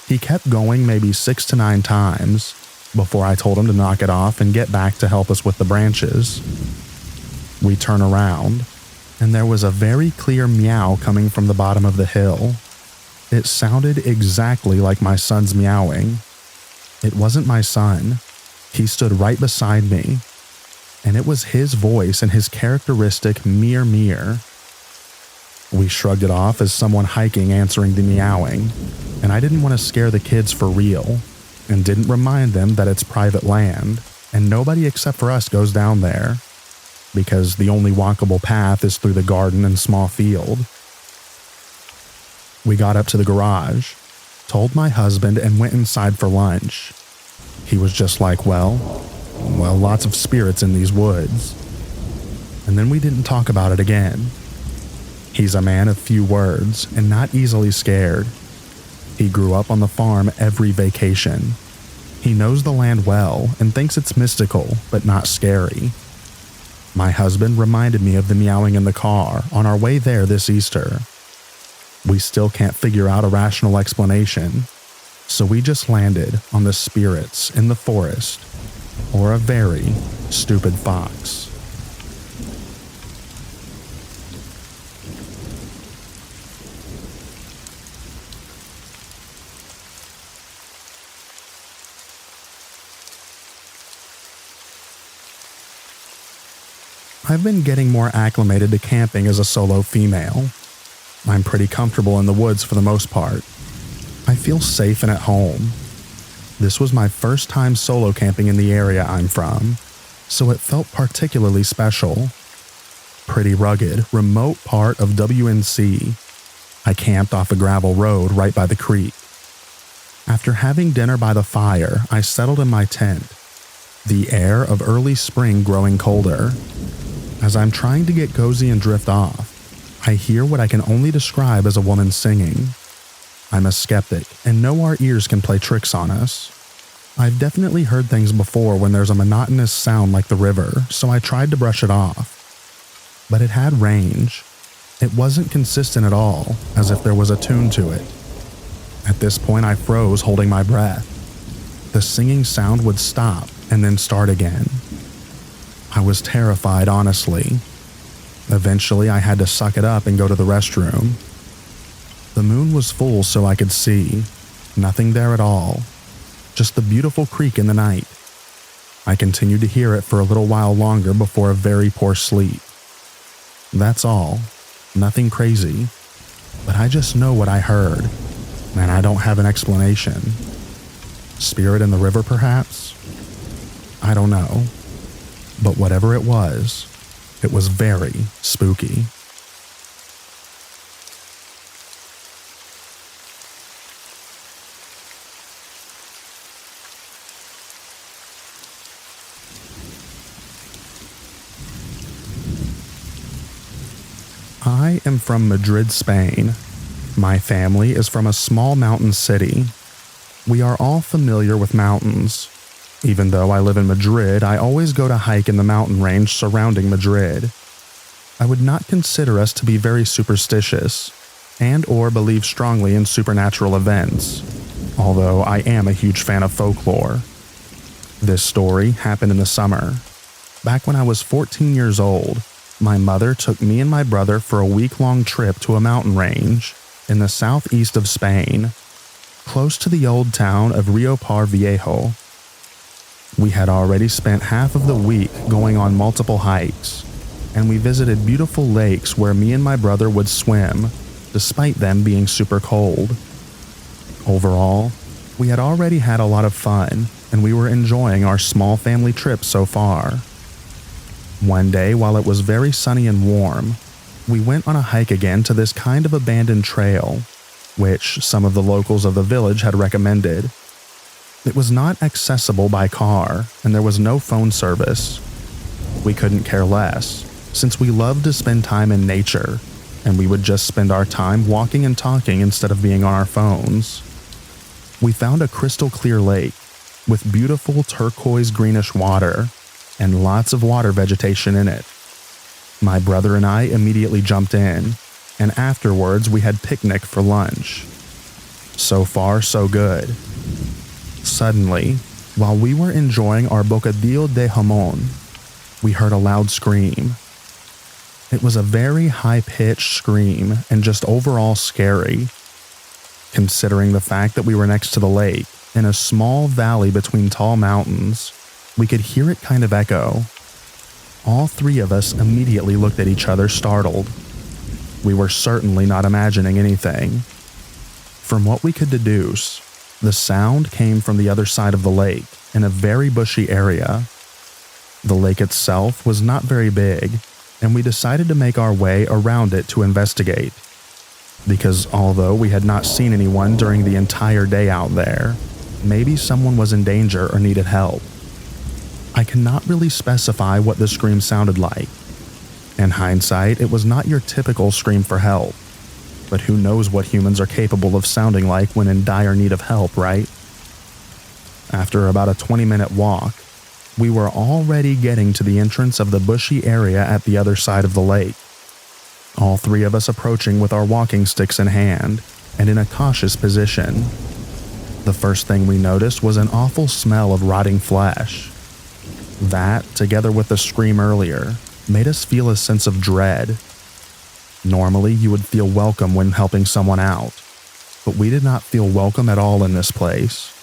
He kept going maybe 6 to 9 times before I told him to knock it off and get back to help us with the branches. We turn around, and there was a very clear meow coming from the bottom of the hill. It sounded exactly like my son's meowing. It wasn't my son. He stood right beside me, and it was his voice and his characteristic meow. We shrugged it off as someone hiking answering the meowing, and I didn't want to scare the kids for real, and didn't remind them that it's private land, and nobody except for us goes down there, because the only walkable path is through the garden and small field. We got up to the garage, told my husband, and went inside for lunch. He was just like, well, lots of spirits in these woods. And then we didn't talk about it again. He's a man of few words and not easily scared. He grew up on the farm every vacation. He knows the land well and thinks it's mystical, but not scary. My husband reminded me of the meowing in the car on our way there this Easter. We still can't figure out a rational explanation, so we just landed on the spirits in the forest, or a very stupid fox. I've been getting more acclimated to camping as a solo female. I'm pretty comfortable in the woods for the most part. I feel safe and at home. This was my first time solo camping in the area I'm from, so it felt particularly special. Pretty rugged, remote part of WNC. I camped off a gravel road right by the creek. After having dinner by the fire, I settled in my tent, the air of early spring growing colder. As I'm trying to get cozy and drift off, I hear what I can only describe as a woman singing. I'm a skeptic and know our ears can play tricks on us. I've definitely heard things before when there's a monotonous sound like the river, so I tried to brush it off. But it had range. It wasn't consistent at all, as if there was a tune to it. At this point, I froze, holding my breath. The singing sound would stop and then start again. I was terrified, honestly. Eventually, I had to suck it up and go to the restroom. The moon was full so I could see. Nothing there at all. Just the beautiful creek in the night. I continued to hear it for a little while longer before a very poor sleep. That's all. Nothing crazy. But I just know what I heard, and I don't have an explanation. Spirit in the river, perhaps? I don't know. But whatever it was very spooky. I am from Madrid, Spain. My family is from a small mountain city. We are all familiar with mountains. Even though I live in Madrid, I always go to hike in the mountain range surrounding Madrid. I would not consider us to be very superstitious and or believe strongly in supernatural events, although I am a huge fan of folklore. This story happened in the summer. Back when I was 14 years old, my mother took me and my brother for a week-long trip to a mountain range in the southeast of Spain, close to the old town of Rio Par Viejo. We had already spent half of the week going on multiple hikes, and we visited beautiful lakes where me and my brother would swim, despite them being super cold. Overall, we had already had a lot of fun, and we were enjoying our small family trip so far. One day, while it was very sunny and warm, we went on a hike again to this kind of abandoned trail, which some of the locals of the village had recommended. It was not accessible by car, and there was no phone service. We couldn't care less, since we loved to spend time in nature, and we would just spend our time walking and talking instead of being on our phones. We found a crystal clear lake with beautiful turquoise greenish water and lots of water vegetation in it. My brother and I immediately jumped in, and afterwards we had picnic for lunch. So far, so good. Suddenly, while we were enjoying our bocadillo de jamón, we heard a loud scream. It was a very high-pitched scream and just overall scary. Considering the fact that we were next to the lake, in a small valley between tall mountains, we could hear it kind of echo. All three of us immediately looked at each other, startled. We were certainly not imagining anything. From what we could deduce, the sound came from the other side of the lake, in a very bushy area. The lake itself was not very big, and we decided to make our way around it to investigate. Because although we had not seen anyone during the entire day out there, maybe someone was in danger or needed help. I cannot really specify what the scream sounded like. In hindsight, it was not your typical scream for help. But who knows what humans are capable of sounding like when in dire need of help, right? After about a 20-minute walk, we were already getting to the entrance of the bushy area at the other side of the lake. All three of us approaching with our walking sticks in hand and in a cautious position. The first thing we noticed was an awful smell of rotting flesh. That, together with the scream earlier, made us feel a sense of dread. Normally, you would feel welcome when helping someone out, but we did not feel welcome at all in this place.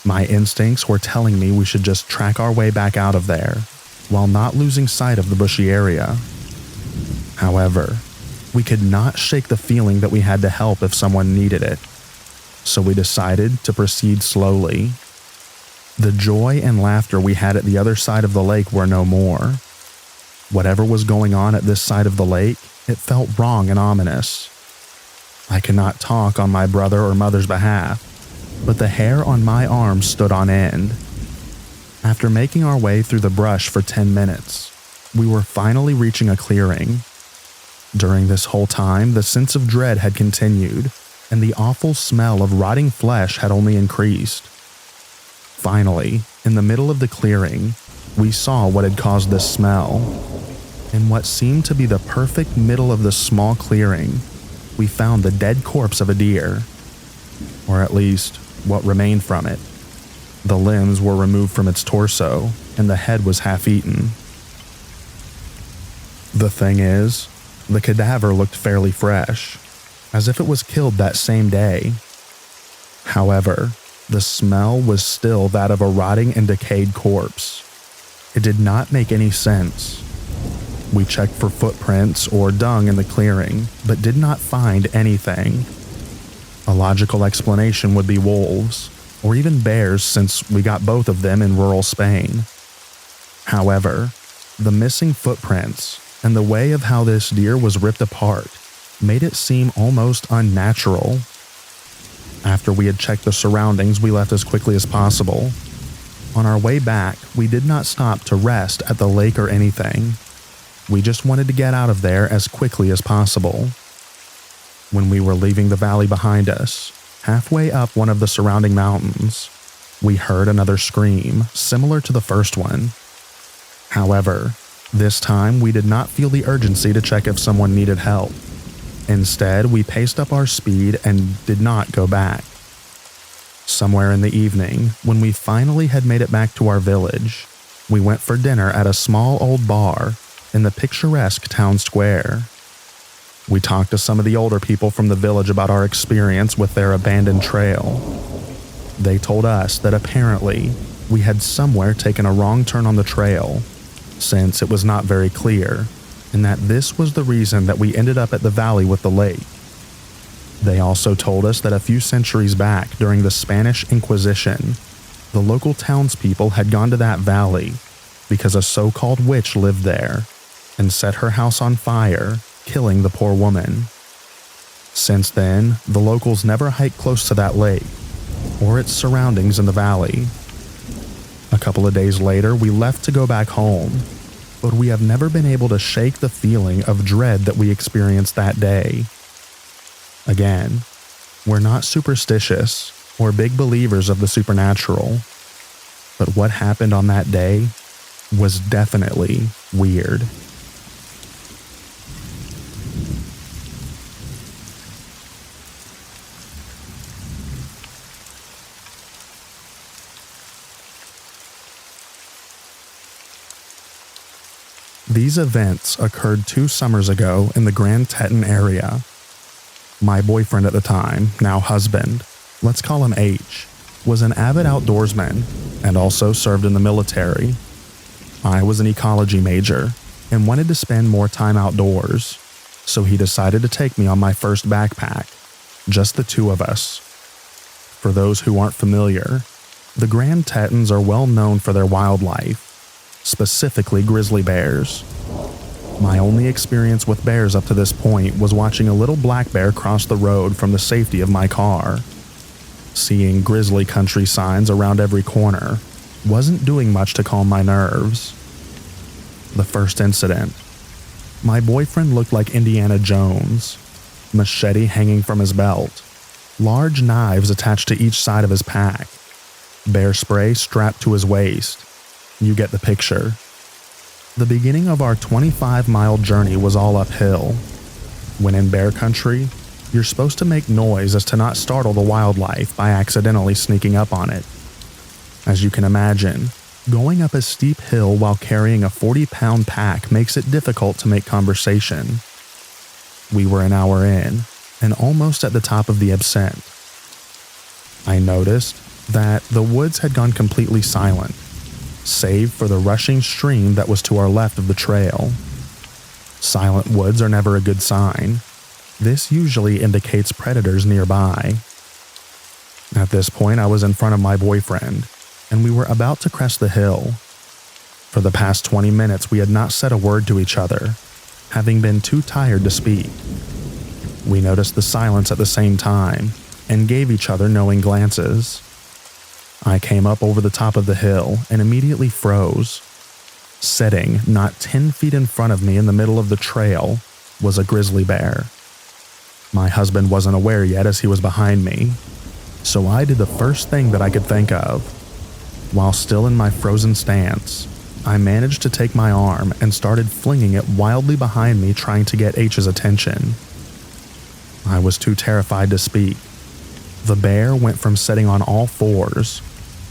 My instincts were telling me we should just track our way back out of there, while not losing sight of the bushy area. However, we could not shake the feeling that we had to help if someone needed it, so we decided to proceed slowly. The joy and laughter we had at the other side of the lake were no more. Whatever was going on at this side of the lake, it felt wrong and ominous. I cannot talk on my brother or mother's behalf, but the hair on my arms stood on end. After making our way through the brush for 10 minutes, we were finally reaching a clearing. During this whole time, the sense of dread had continued, and the awful smell of rotting flesh had only increased. Finally, in the middle of the clearing, we saw what had caused this smell. In what seemed to be the perfect middle of the small clearing, we found the dead corpse of a deer, or at least what remained from it. The limbs were removed from its torso, and the head was half-eaten. The thing is, the cadaver looked fairly fresh, as if it was killed that same day. However, the smell was still that of a rotting and decayed corpse. It did not make any sense. We checked for footprints or dung in the clearing, but did not find anything. A logical explanation would be wolves, or even bears, since we got both of them in rural Spain. However, the missing footprints and the way of how this deer was ripped apart made it seem almost unnatural. After we had checked the surroundings, we left as quickly as possible. On our way back, we did not stop to rest at the lake or anything. We just wanted to get out of there as quickly as possible. When we were leaving the valley behind us, halfway up one of the surrounding mountains, we heard another scream similar to the first one. However, this time we did not feel the urgency to check if someone needed help. Instead, we paced up our speed and did not go back. Somewhere in the evening, when we finally had made it back to our village, we went for dinner at a small old bar in the picturesque town square. We talked to some of the older people from the village about our experience with their abandoned trail. They told us that apparently we had somewhere taken a wrong turn on the trail, since it was not very clear, and that this was the reason that we ended up at the valley with the lake. They also told us that a few centuries back during the Spanish Inquisition, the local townspeople had gone to that valley because a so-called witch lived there and set her house on fire, killing the poor woman. Since then, the locals never hiked close to that lake or its surroundings in the valley. A couple of days later, we left to go back home, but we have never been able to shake the feeling of dread that we experienced that day. Again, we're not superstitious or big believers of the supernatural, but what happened on that day was definitely weird. These events occurred 2 summers ago in the Grand Teton area. My boyfriend at the time, now husband, let's call him H, was an avid outdoorsman and also served in the military. I was an ecology major and wanted to spend more time outdoors, so he decided to take me on my first backpack, just the 2 of us. For those who aren't familiar, the Grand Tetons are well known for their wildlife, specifically grizzly bears. My only experience with bears up to this point was watching a little black bear cross the road from the safety of my car. Seeing grizzly country signs around every corner wasn't doing much to calm my nerves. The first incident. My boyfriend looked like Indiana Jones, machete hanging from his belt, large knives attached to each side of his pack, bear spray strapped to his waist. You get the picture. The beginning of our 25-mile journey was all uphill. When in bear country, you're supposed to make noise as to not startle the wildlife by accidentally sneaking up on it. As you can imagine, going up a steep hill while carrying a 40-pound pack makes it difficult to make conversation. We were an hour in, and almost at the top of the ascent. I noticed that the woods had gone completely silent, save for the rushing stream that was to our left of the trail. Silent woods are never a good sign. This usually indicates predators nearby. At this point, I was in front of my boyfriend, and we were about to crest the hill. For the past 20 minutes, we had not said a word to each other, having been too tired to speak. We noticed the silence at the same time, and gave each other knowing glances. I came up over the top of the hill and immediately froze. Sitting not 10 feet in front of me in the middle of the trail was a grizzly bear. My husband wasn't aware yet as he was behind me, so I did the first thing that I could think of. While still in my frozen stance, I managed to take my arm and started flinging it wildly behind me, trying to get H's attention. I was too terrified to speak. The bear went from sitting on all fours,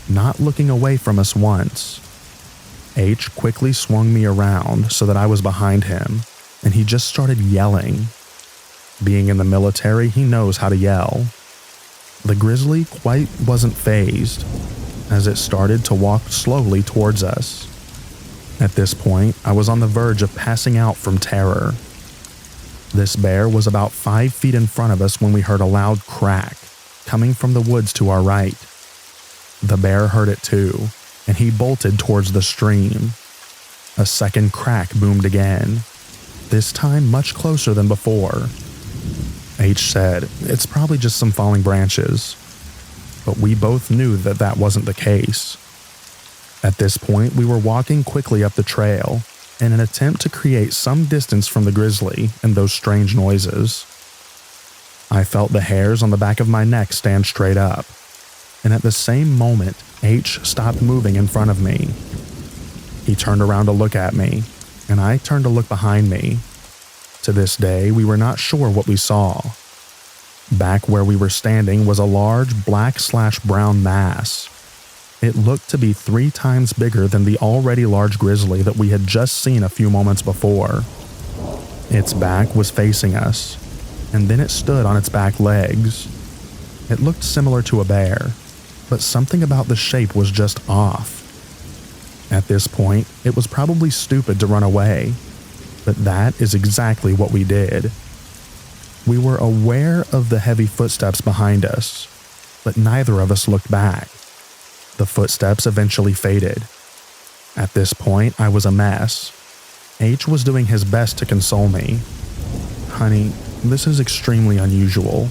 not looking away from us once. H quickly swung me around so that I was behind him, and he just started yelling. Being in the military, he knows how to yell. The grizzly quite wasn't fazed, as it started to walk slowly towards us. At this point, I was on the verge of passing out from terror. This bear was about 5 feet in front of us when we heard a loud crack coming from the woods to our right. The bear heard it too, and he bolted towards the stream. A second crack boomed again, this time much closer than before. H said, "It's probably just some falling branches." But we both knew that that wasn't the case. At this point, we were walking quickly up the trail in an attempt to create some distance from the grizzly and those strange noises. I felt the hairs on the back of my neck stand straight up, and at the same moment, H stopped moving in front of me. He turned around to look at me, and I turned to look behind me. To this day, we were not sure what we saw. Back where we were standing was a large black/brown mass. It looked to be 3 times bigger than the already large grizzly that we had just seen a few moments before. Its back was facing us, and then it stood on its back legs. It looked similar to a bear, but something about the shape was just off. At this point, it was probably stupid to run away, but that is exactly what we did. We were aware of the heavy footsteps behind us, but neither of us looked back. The footsteps eventually faded. At this point, I was a mess. H was doing his best to console me. "Honey, this is extremely unusual.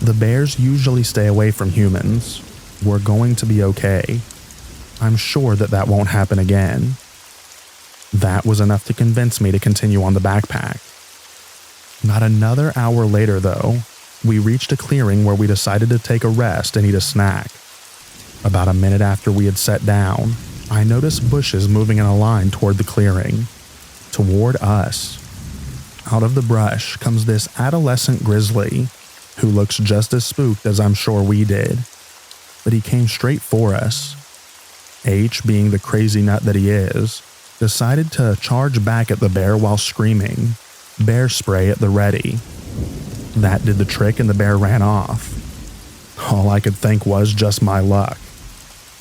The bears usually stay away from humans. We're going to be okay. I'm sure that won't happen again." That was enough to convince me to continue on the backpack. Not another hour later, though, we reached a clearing where we decided to take a rest and eat a snack. About a minute after we had sat down, I noticed bushes moving in a line toward the clearing, toward us. Out of the brush comes this adolescent grizzly, who looks just as spooked as I'm sure we did. But he came straight for us. H, being the crazy nut that he is, decided to charge back at the bear while screaming, "Bear spray at the ready." That did the trick and the bear ran off. All I could think was just my luck.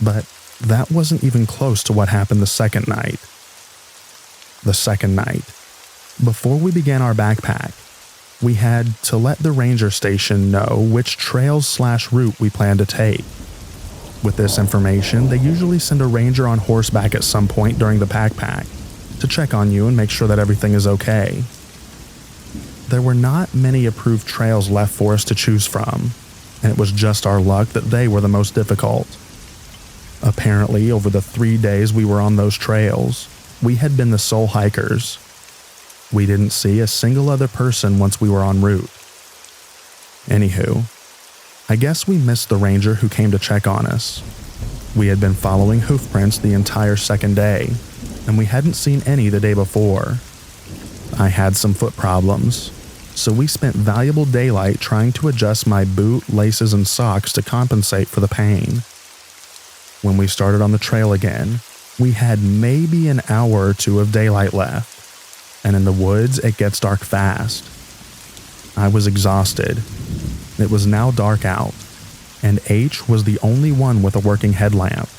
But that wasn't even close to what happened the second night. The second night, before we began our backpack, we had to let the ranger station know which trails/route we planned to take. With this information, they usually send a ranger on horseback at some point during the backpack to check on you and make sure that everything is okay. There were not many approved trails left for us to choose from, and it was just our luck that they were the most difficult. Apparently, over the 3 days we were on those trails, we had been the sole hikers. We didn't see a single other person once we were en route. Anywho, I guess we missed the ranger who came to check on us. We had been following hoofprints the entire second day, and we hadn't seen any the day before. I had some foot problems, so we spent valuable daylight trying to adjust my boot, laces, and socks to compensate for the pain. When we started on the trail again, we had maybe an hour or 2 of daylight left, and in the woods it gets dark fast. I was exhausted. It was now dark out, and H was the only one with a working headlamp,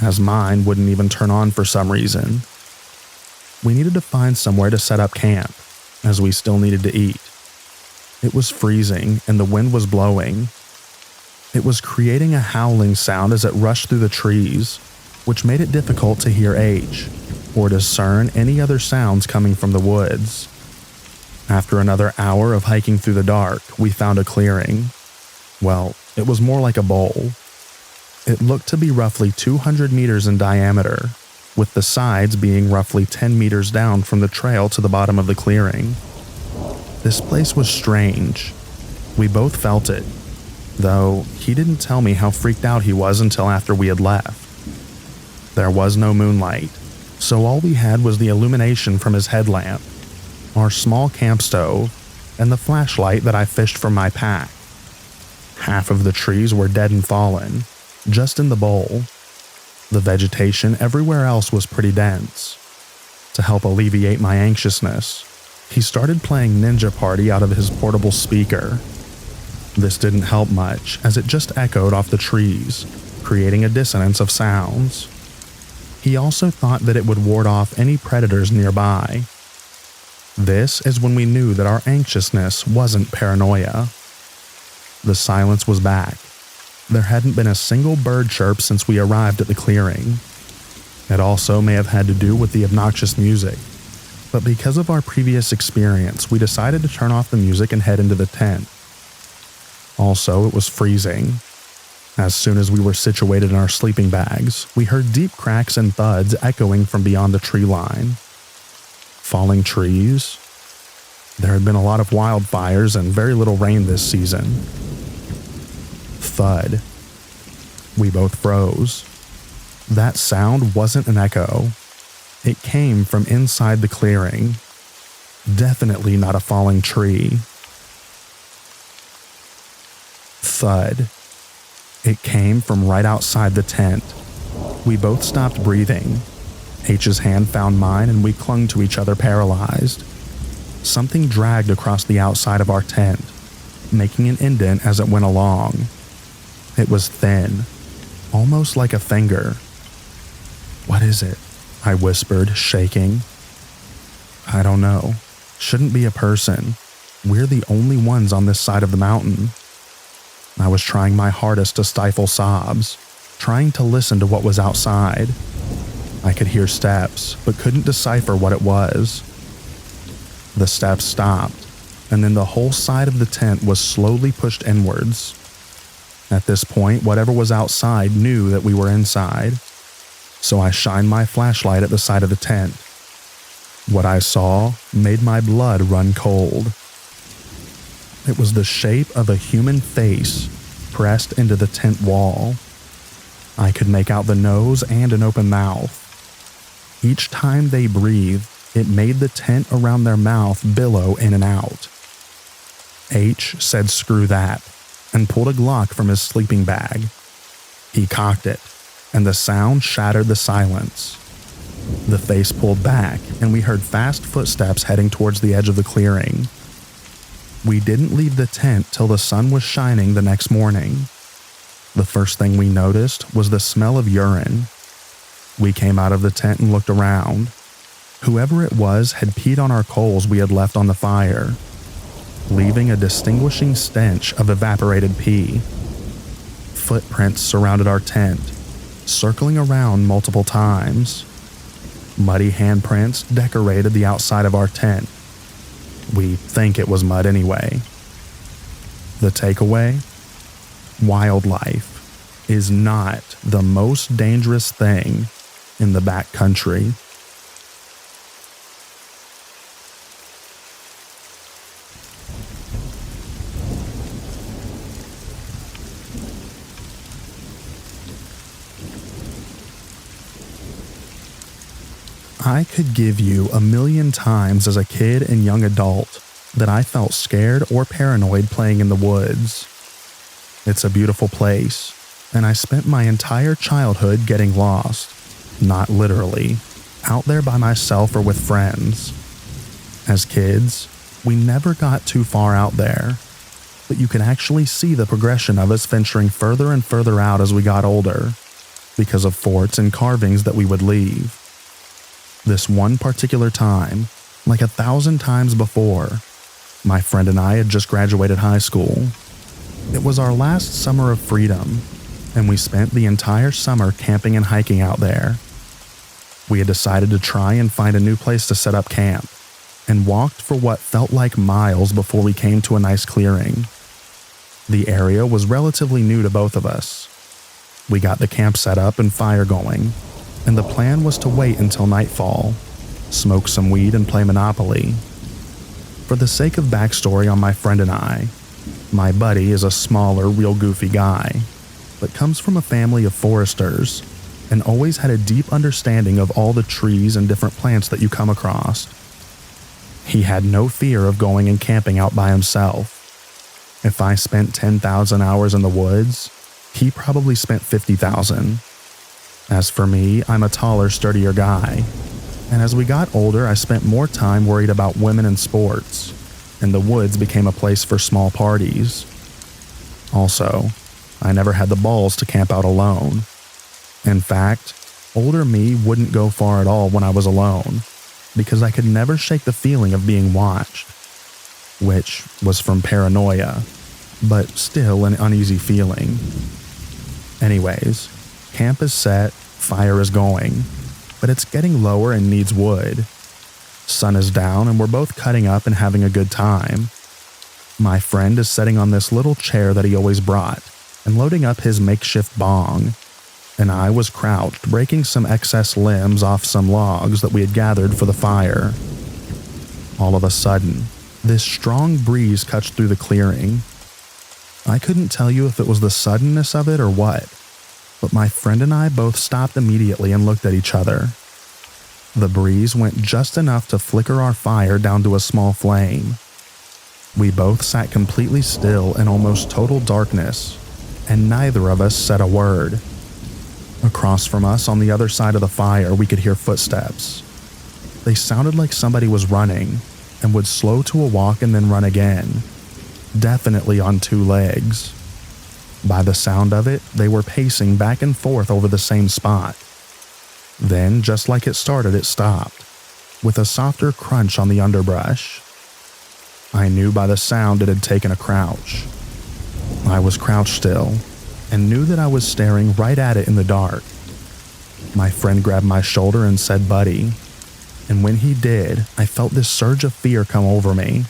as mine wouldn't even turn on for some reason. We needed to find somewhere to set up camp, as we still needed to eat. It was freezing and the wind was blowing. It was creating a howling sound as it rushed through the trees, which made it difficult to hear H, or discern any other sounds coming from the woods. After another hour of hiking through the dark, we found a clearing. Well, it was more like a bowl. It looked to be roughly 200 meters in diameter, with the sides being roughly 10 meters down from the trail to the bottom of the clearing. This place was strange. We both felt it, though he didn't tell me how freaked out he was until after we had left. There was no moonlight, so all we had was the illumination from his headlamp, our small camp stove, and the flashlight that I fished from my pack. Half of the trees were dead and fallen, just in the bowl. The vegetation everywhere else was pretty dense. To help alleviate my anxiousness, he started playing Ninja Party out of his portable speaker. This didn't help much, as it just echoed off the trees, creating a dissonance of sounds. He also thought that it would ward off any predators nearby. This is when we knew that our anxiousness wasn't paranoia. The silence was back. There hadn't been a single bird chirp since we arrived at the clearing. It also may have had to do with the obnoxious music, but because of our previous experience, we decided to turn off the music and head into the tent. Also, it was freezing. As soon as we were situated in our sleeping bags, we heard deep cracks and thuds echoing from beyond the tree line. Falling trees? There had been a lot of wildfires and very little rain this season. Thud. We both froze. That sound wasn't an echo. It came from inside the clearing. Definitely not a falling tree. Thud. It came from right outside the tent. We both stopped breathing. H's hand found mine and we clung to each other paralyzed. Something dragged across the outside of our tent, making an indent as it went along. It was thin, almost like a finger. "What is it?" I whispered, shaking. "I don't know. Shouldn't be a person. We're the only ones on this side of the mountain." I was trying my hardest to stifle sobs, trying to listen to what was outside. I could hear steps, but couldn't decipher what it was. The steps stopped, and then the whole side of the tent was slowly pushed inwards. At this point, whatever was outside knew that we were inside, so I shined my flashlight at the side of the tent. What I saw made my blood run cold. It was the shape of a human face pressed into the tent wall. I could make out the nose and an open mouth. Each time they breathed, it made the tent around their mouth billow in and out. H said screw that, and pulled a Glock from his sleeping bag. He cocked it, and the sound shattered the silence. The face pulled back, and we heard fast footsteps heading towards the edge of the clearing. We didn't leave the tent till the sun was shining the next morning. The first thing we noticed was the smell of urine. We came out of the tent and looked around. Whoever it was had peed on our coals we had left on the fire, leaving a distinguishing stench of evaporated pee. Footprints surrounded our tent, circling around multiple times. Muddy handprints decorated the outside of our tent. We think it was mud anyway. The takeaway? Wildlife is not the most dangerous thing in the backcountry. I could give you 1,000,000 times as a kid and young adult that I felt scared or paranoid playing in the woods. It's a beautiful place, and I spent my entire childhood getting lost, not literally, out there by myself or with friends. As kids, we never got too far out there, but you can actually see the progression of us venturing further and further out as we got older, because of forts and carvings that we would leave. This one particular time, like 1,000 times before, my friend and I had just graduated high school. It was our last summer of freedom, and we spent the entire summer camping and hiking out there. We had decided to try and find a new place to set up camp, and walked for what felt like miles before we came to a nice clearing. The area was relatively new to both of us. We got the camp set up and fire going, and the plan was to wait until nightfall, smoke some weed and play Monopoly. For the sake of backstory on my friend and I, my buddy is a smaller, real goofy guy, but comes from a family of foresters and always had a deep understanding of all the trees and different plants that you come across. He had no fear of going and camping out by himself. If I spent 10,000 hours in the woods, he probably spent 50,000. As for me, I'm a taller, sturdier guy. And as we got older, I spent more time worried about women and sports, and the woods became a place for small parties. Also, I never had the balls to camp out alone. In fact, older me wouldn't go far at all when I was alone, because I could never shake the feeling of being watched, which was from paranoia, but still an uneasy feeling. Anyways, camp is set, fire is going, but it's getting lower and needs wood. Sun is down and we're both cutting up and having a good time. My friend is sitting on this little chair that he always brought and loading up his makeshift bong, and I was crouched breaking some excess limbs off some logs that we had gathered for the fire. All of a sudden, this strong breeze cut through the clearing. I couldn't tell you if it was the suddenness of it or what, but my friend and I both stopped immediately and looked at each other. The breeze went just enough to flicker our fire down to a small flame. We both sat completely still in almost total darkness, and neither of us said a word. Across from us on the other side of the fire, we could hear footsteps. They sounded like somebody was running and would slow to a walk and then run again, definitely on two legs. By the sound of it, they were pacing back and forth over the same spot. Then, just like it started, it stopped, with a softer crunch on the underbrush. I knew by the sound it had taken a crouch. I was crouched still, and knew that I was staring right at it in the dark. My friend grabbed my shoulder and said, "Buddy," and when he did, I felt this surge of fear come over me.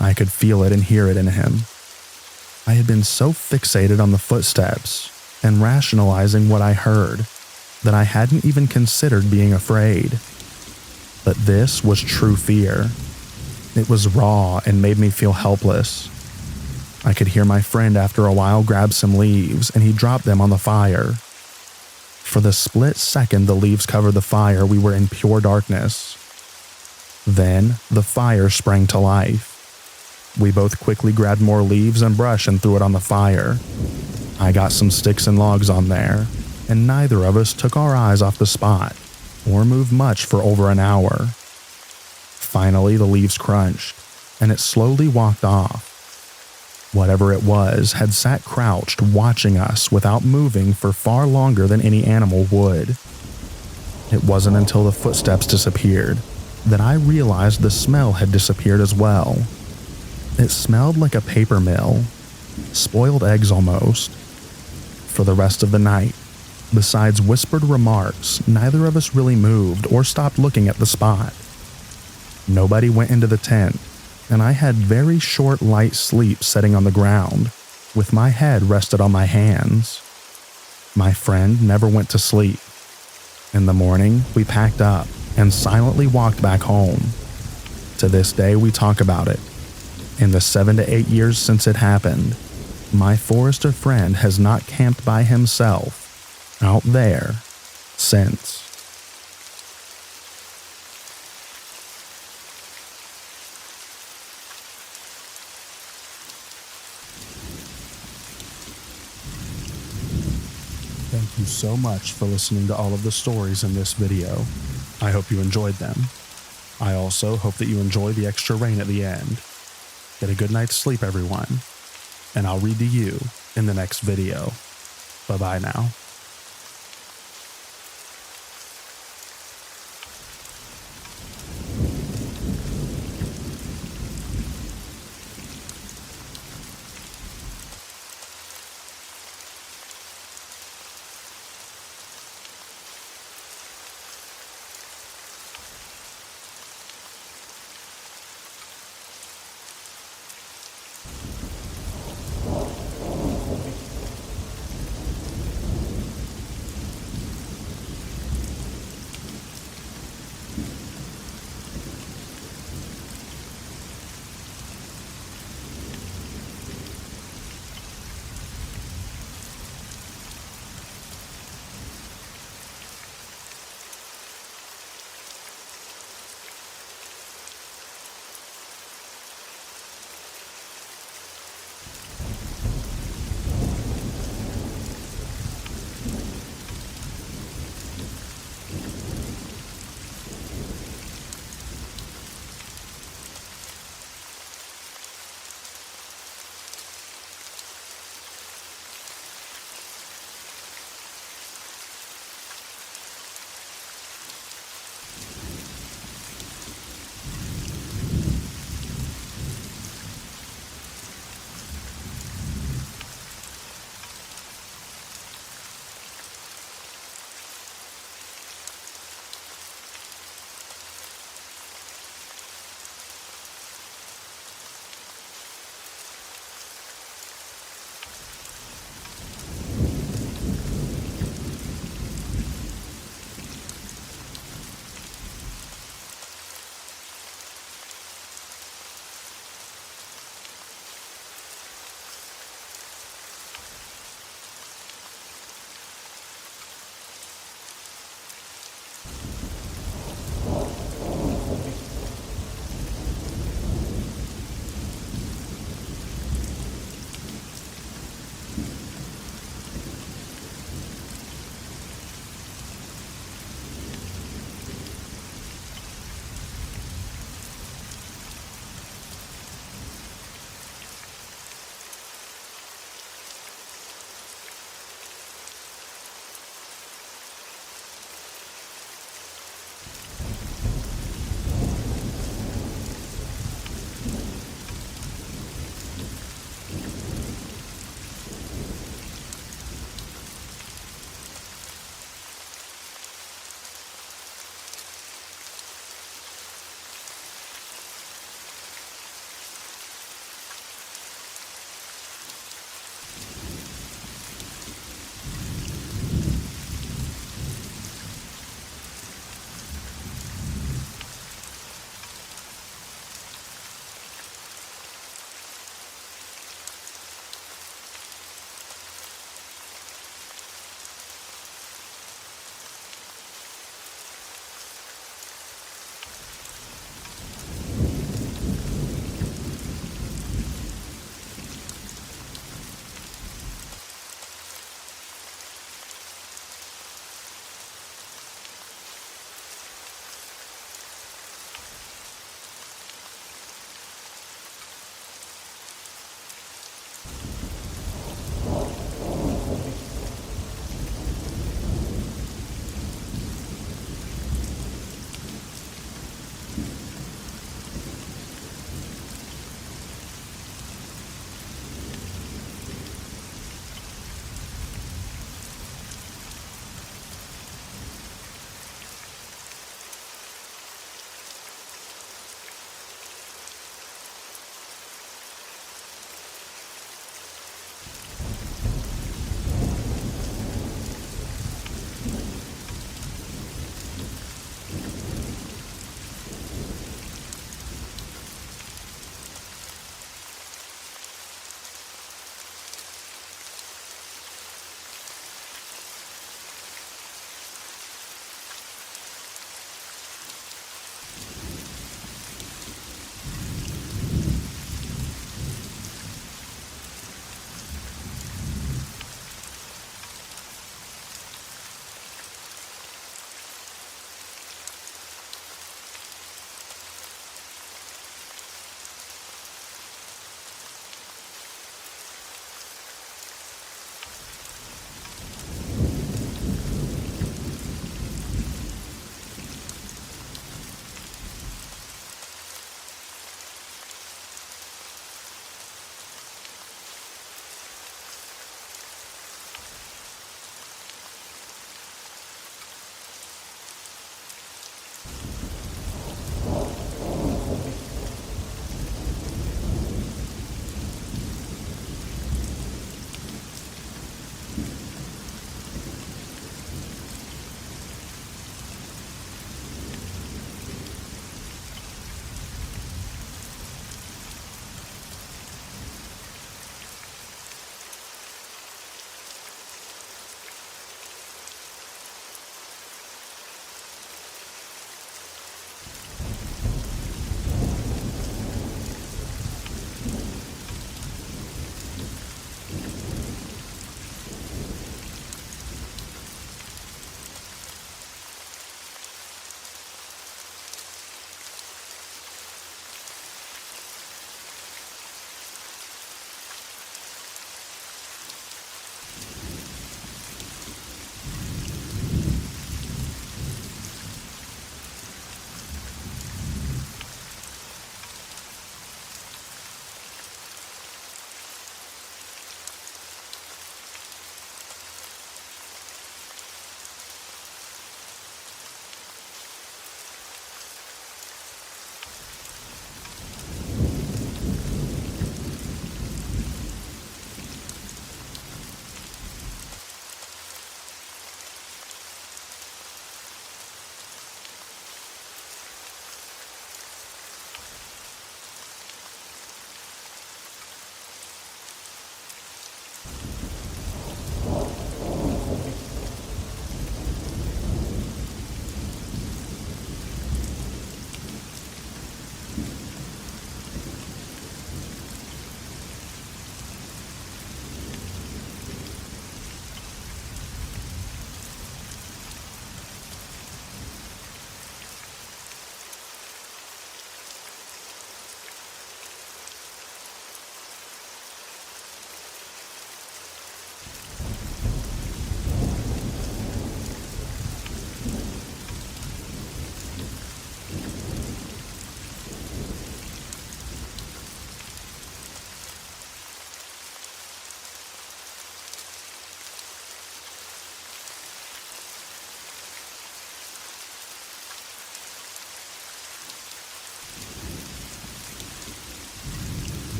I could feel it and hear it in him. I had been so fixated on the footsteps and rationalizing what I heard that I hadn't even considered being afraid. But this was true fear. It was raw and made me feel helpless. I could hear my friend after a while grab some leaves and he dropped them on the fire. For the split second the leaves covered the fire, we were in pure darkness. Then the fire sprang to life. We both quickly grabbed more leaves and brush and threw it on the fire. I got some sticks and logs on there, and neither of us took our eyes off the spot or moved much for over an hour. Finally, the leaves crunched, and it slowly walked off. Whatever it was had sat crouched watching us without moving for far longer than any animal would. It wasn't until the footsteps disappeared that I realized the smell had disappeared as well. It smelled like a paper mill, spoiled eggs almost. For the rest of the night, besides whispered remarks, neither of us really moved or stopped looking at the spot. Nobody went into the tent, and I had very short, light sleep sitting on the ground, with my head rested on my hands. My friend never went to sleep. In the morning, we packed up and silently walked back home. To this day, we talk about it. In the 7 to 8 years since it happened, my forester friend has not camped by himself out there since. Thank you so much for listening to all of the stories in this video. I hope you enjoyed them. I also hope that you enjoy the extra rain at the end. Get a good night's sleep, everyone, and I'll read to you in the next video. Bye-bye now.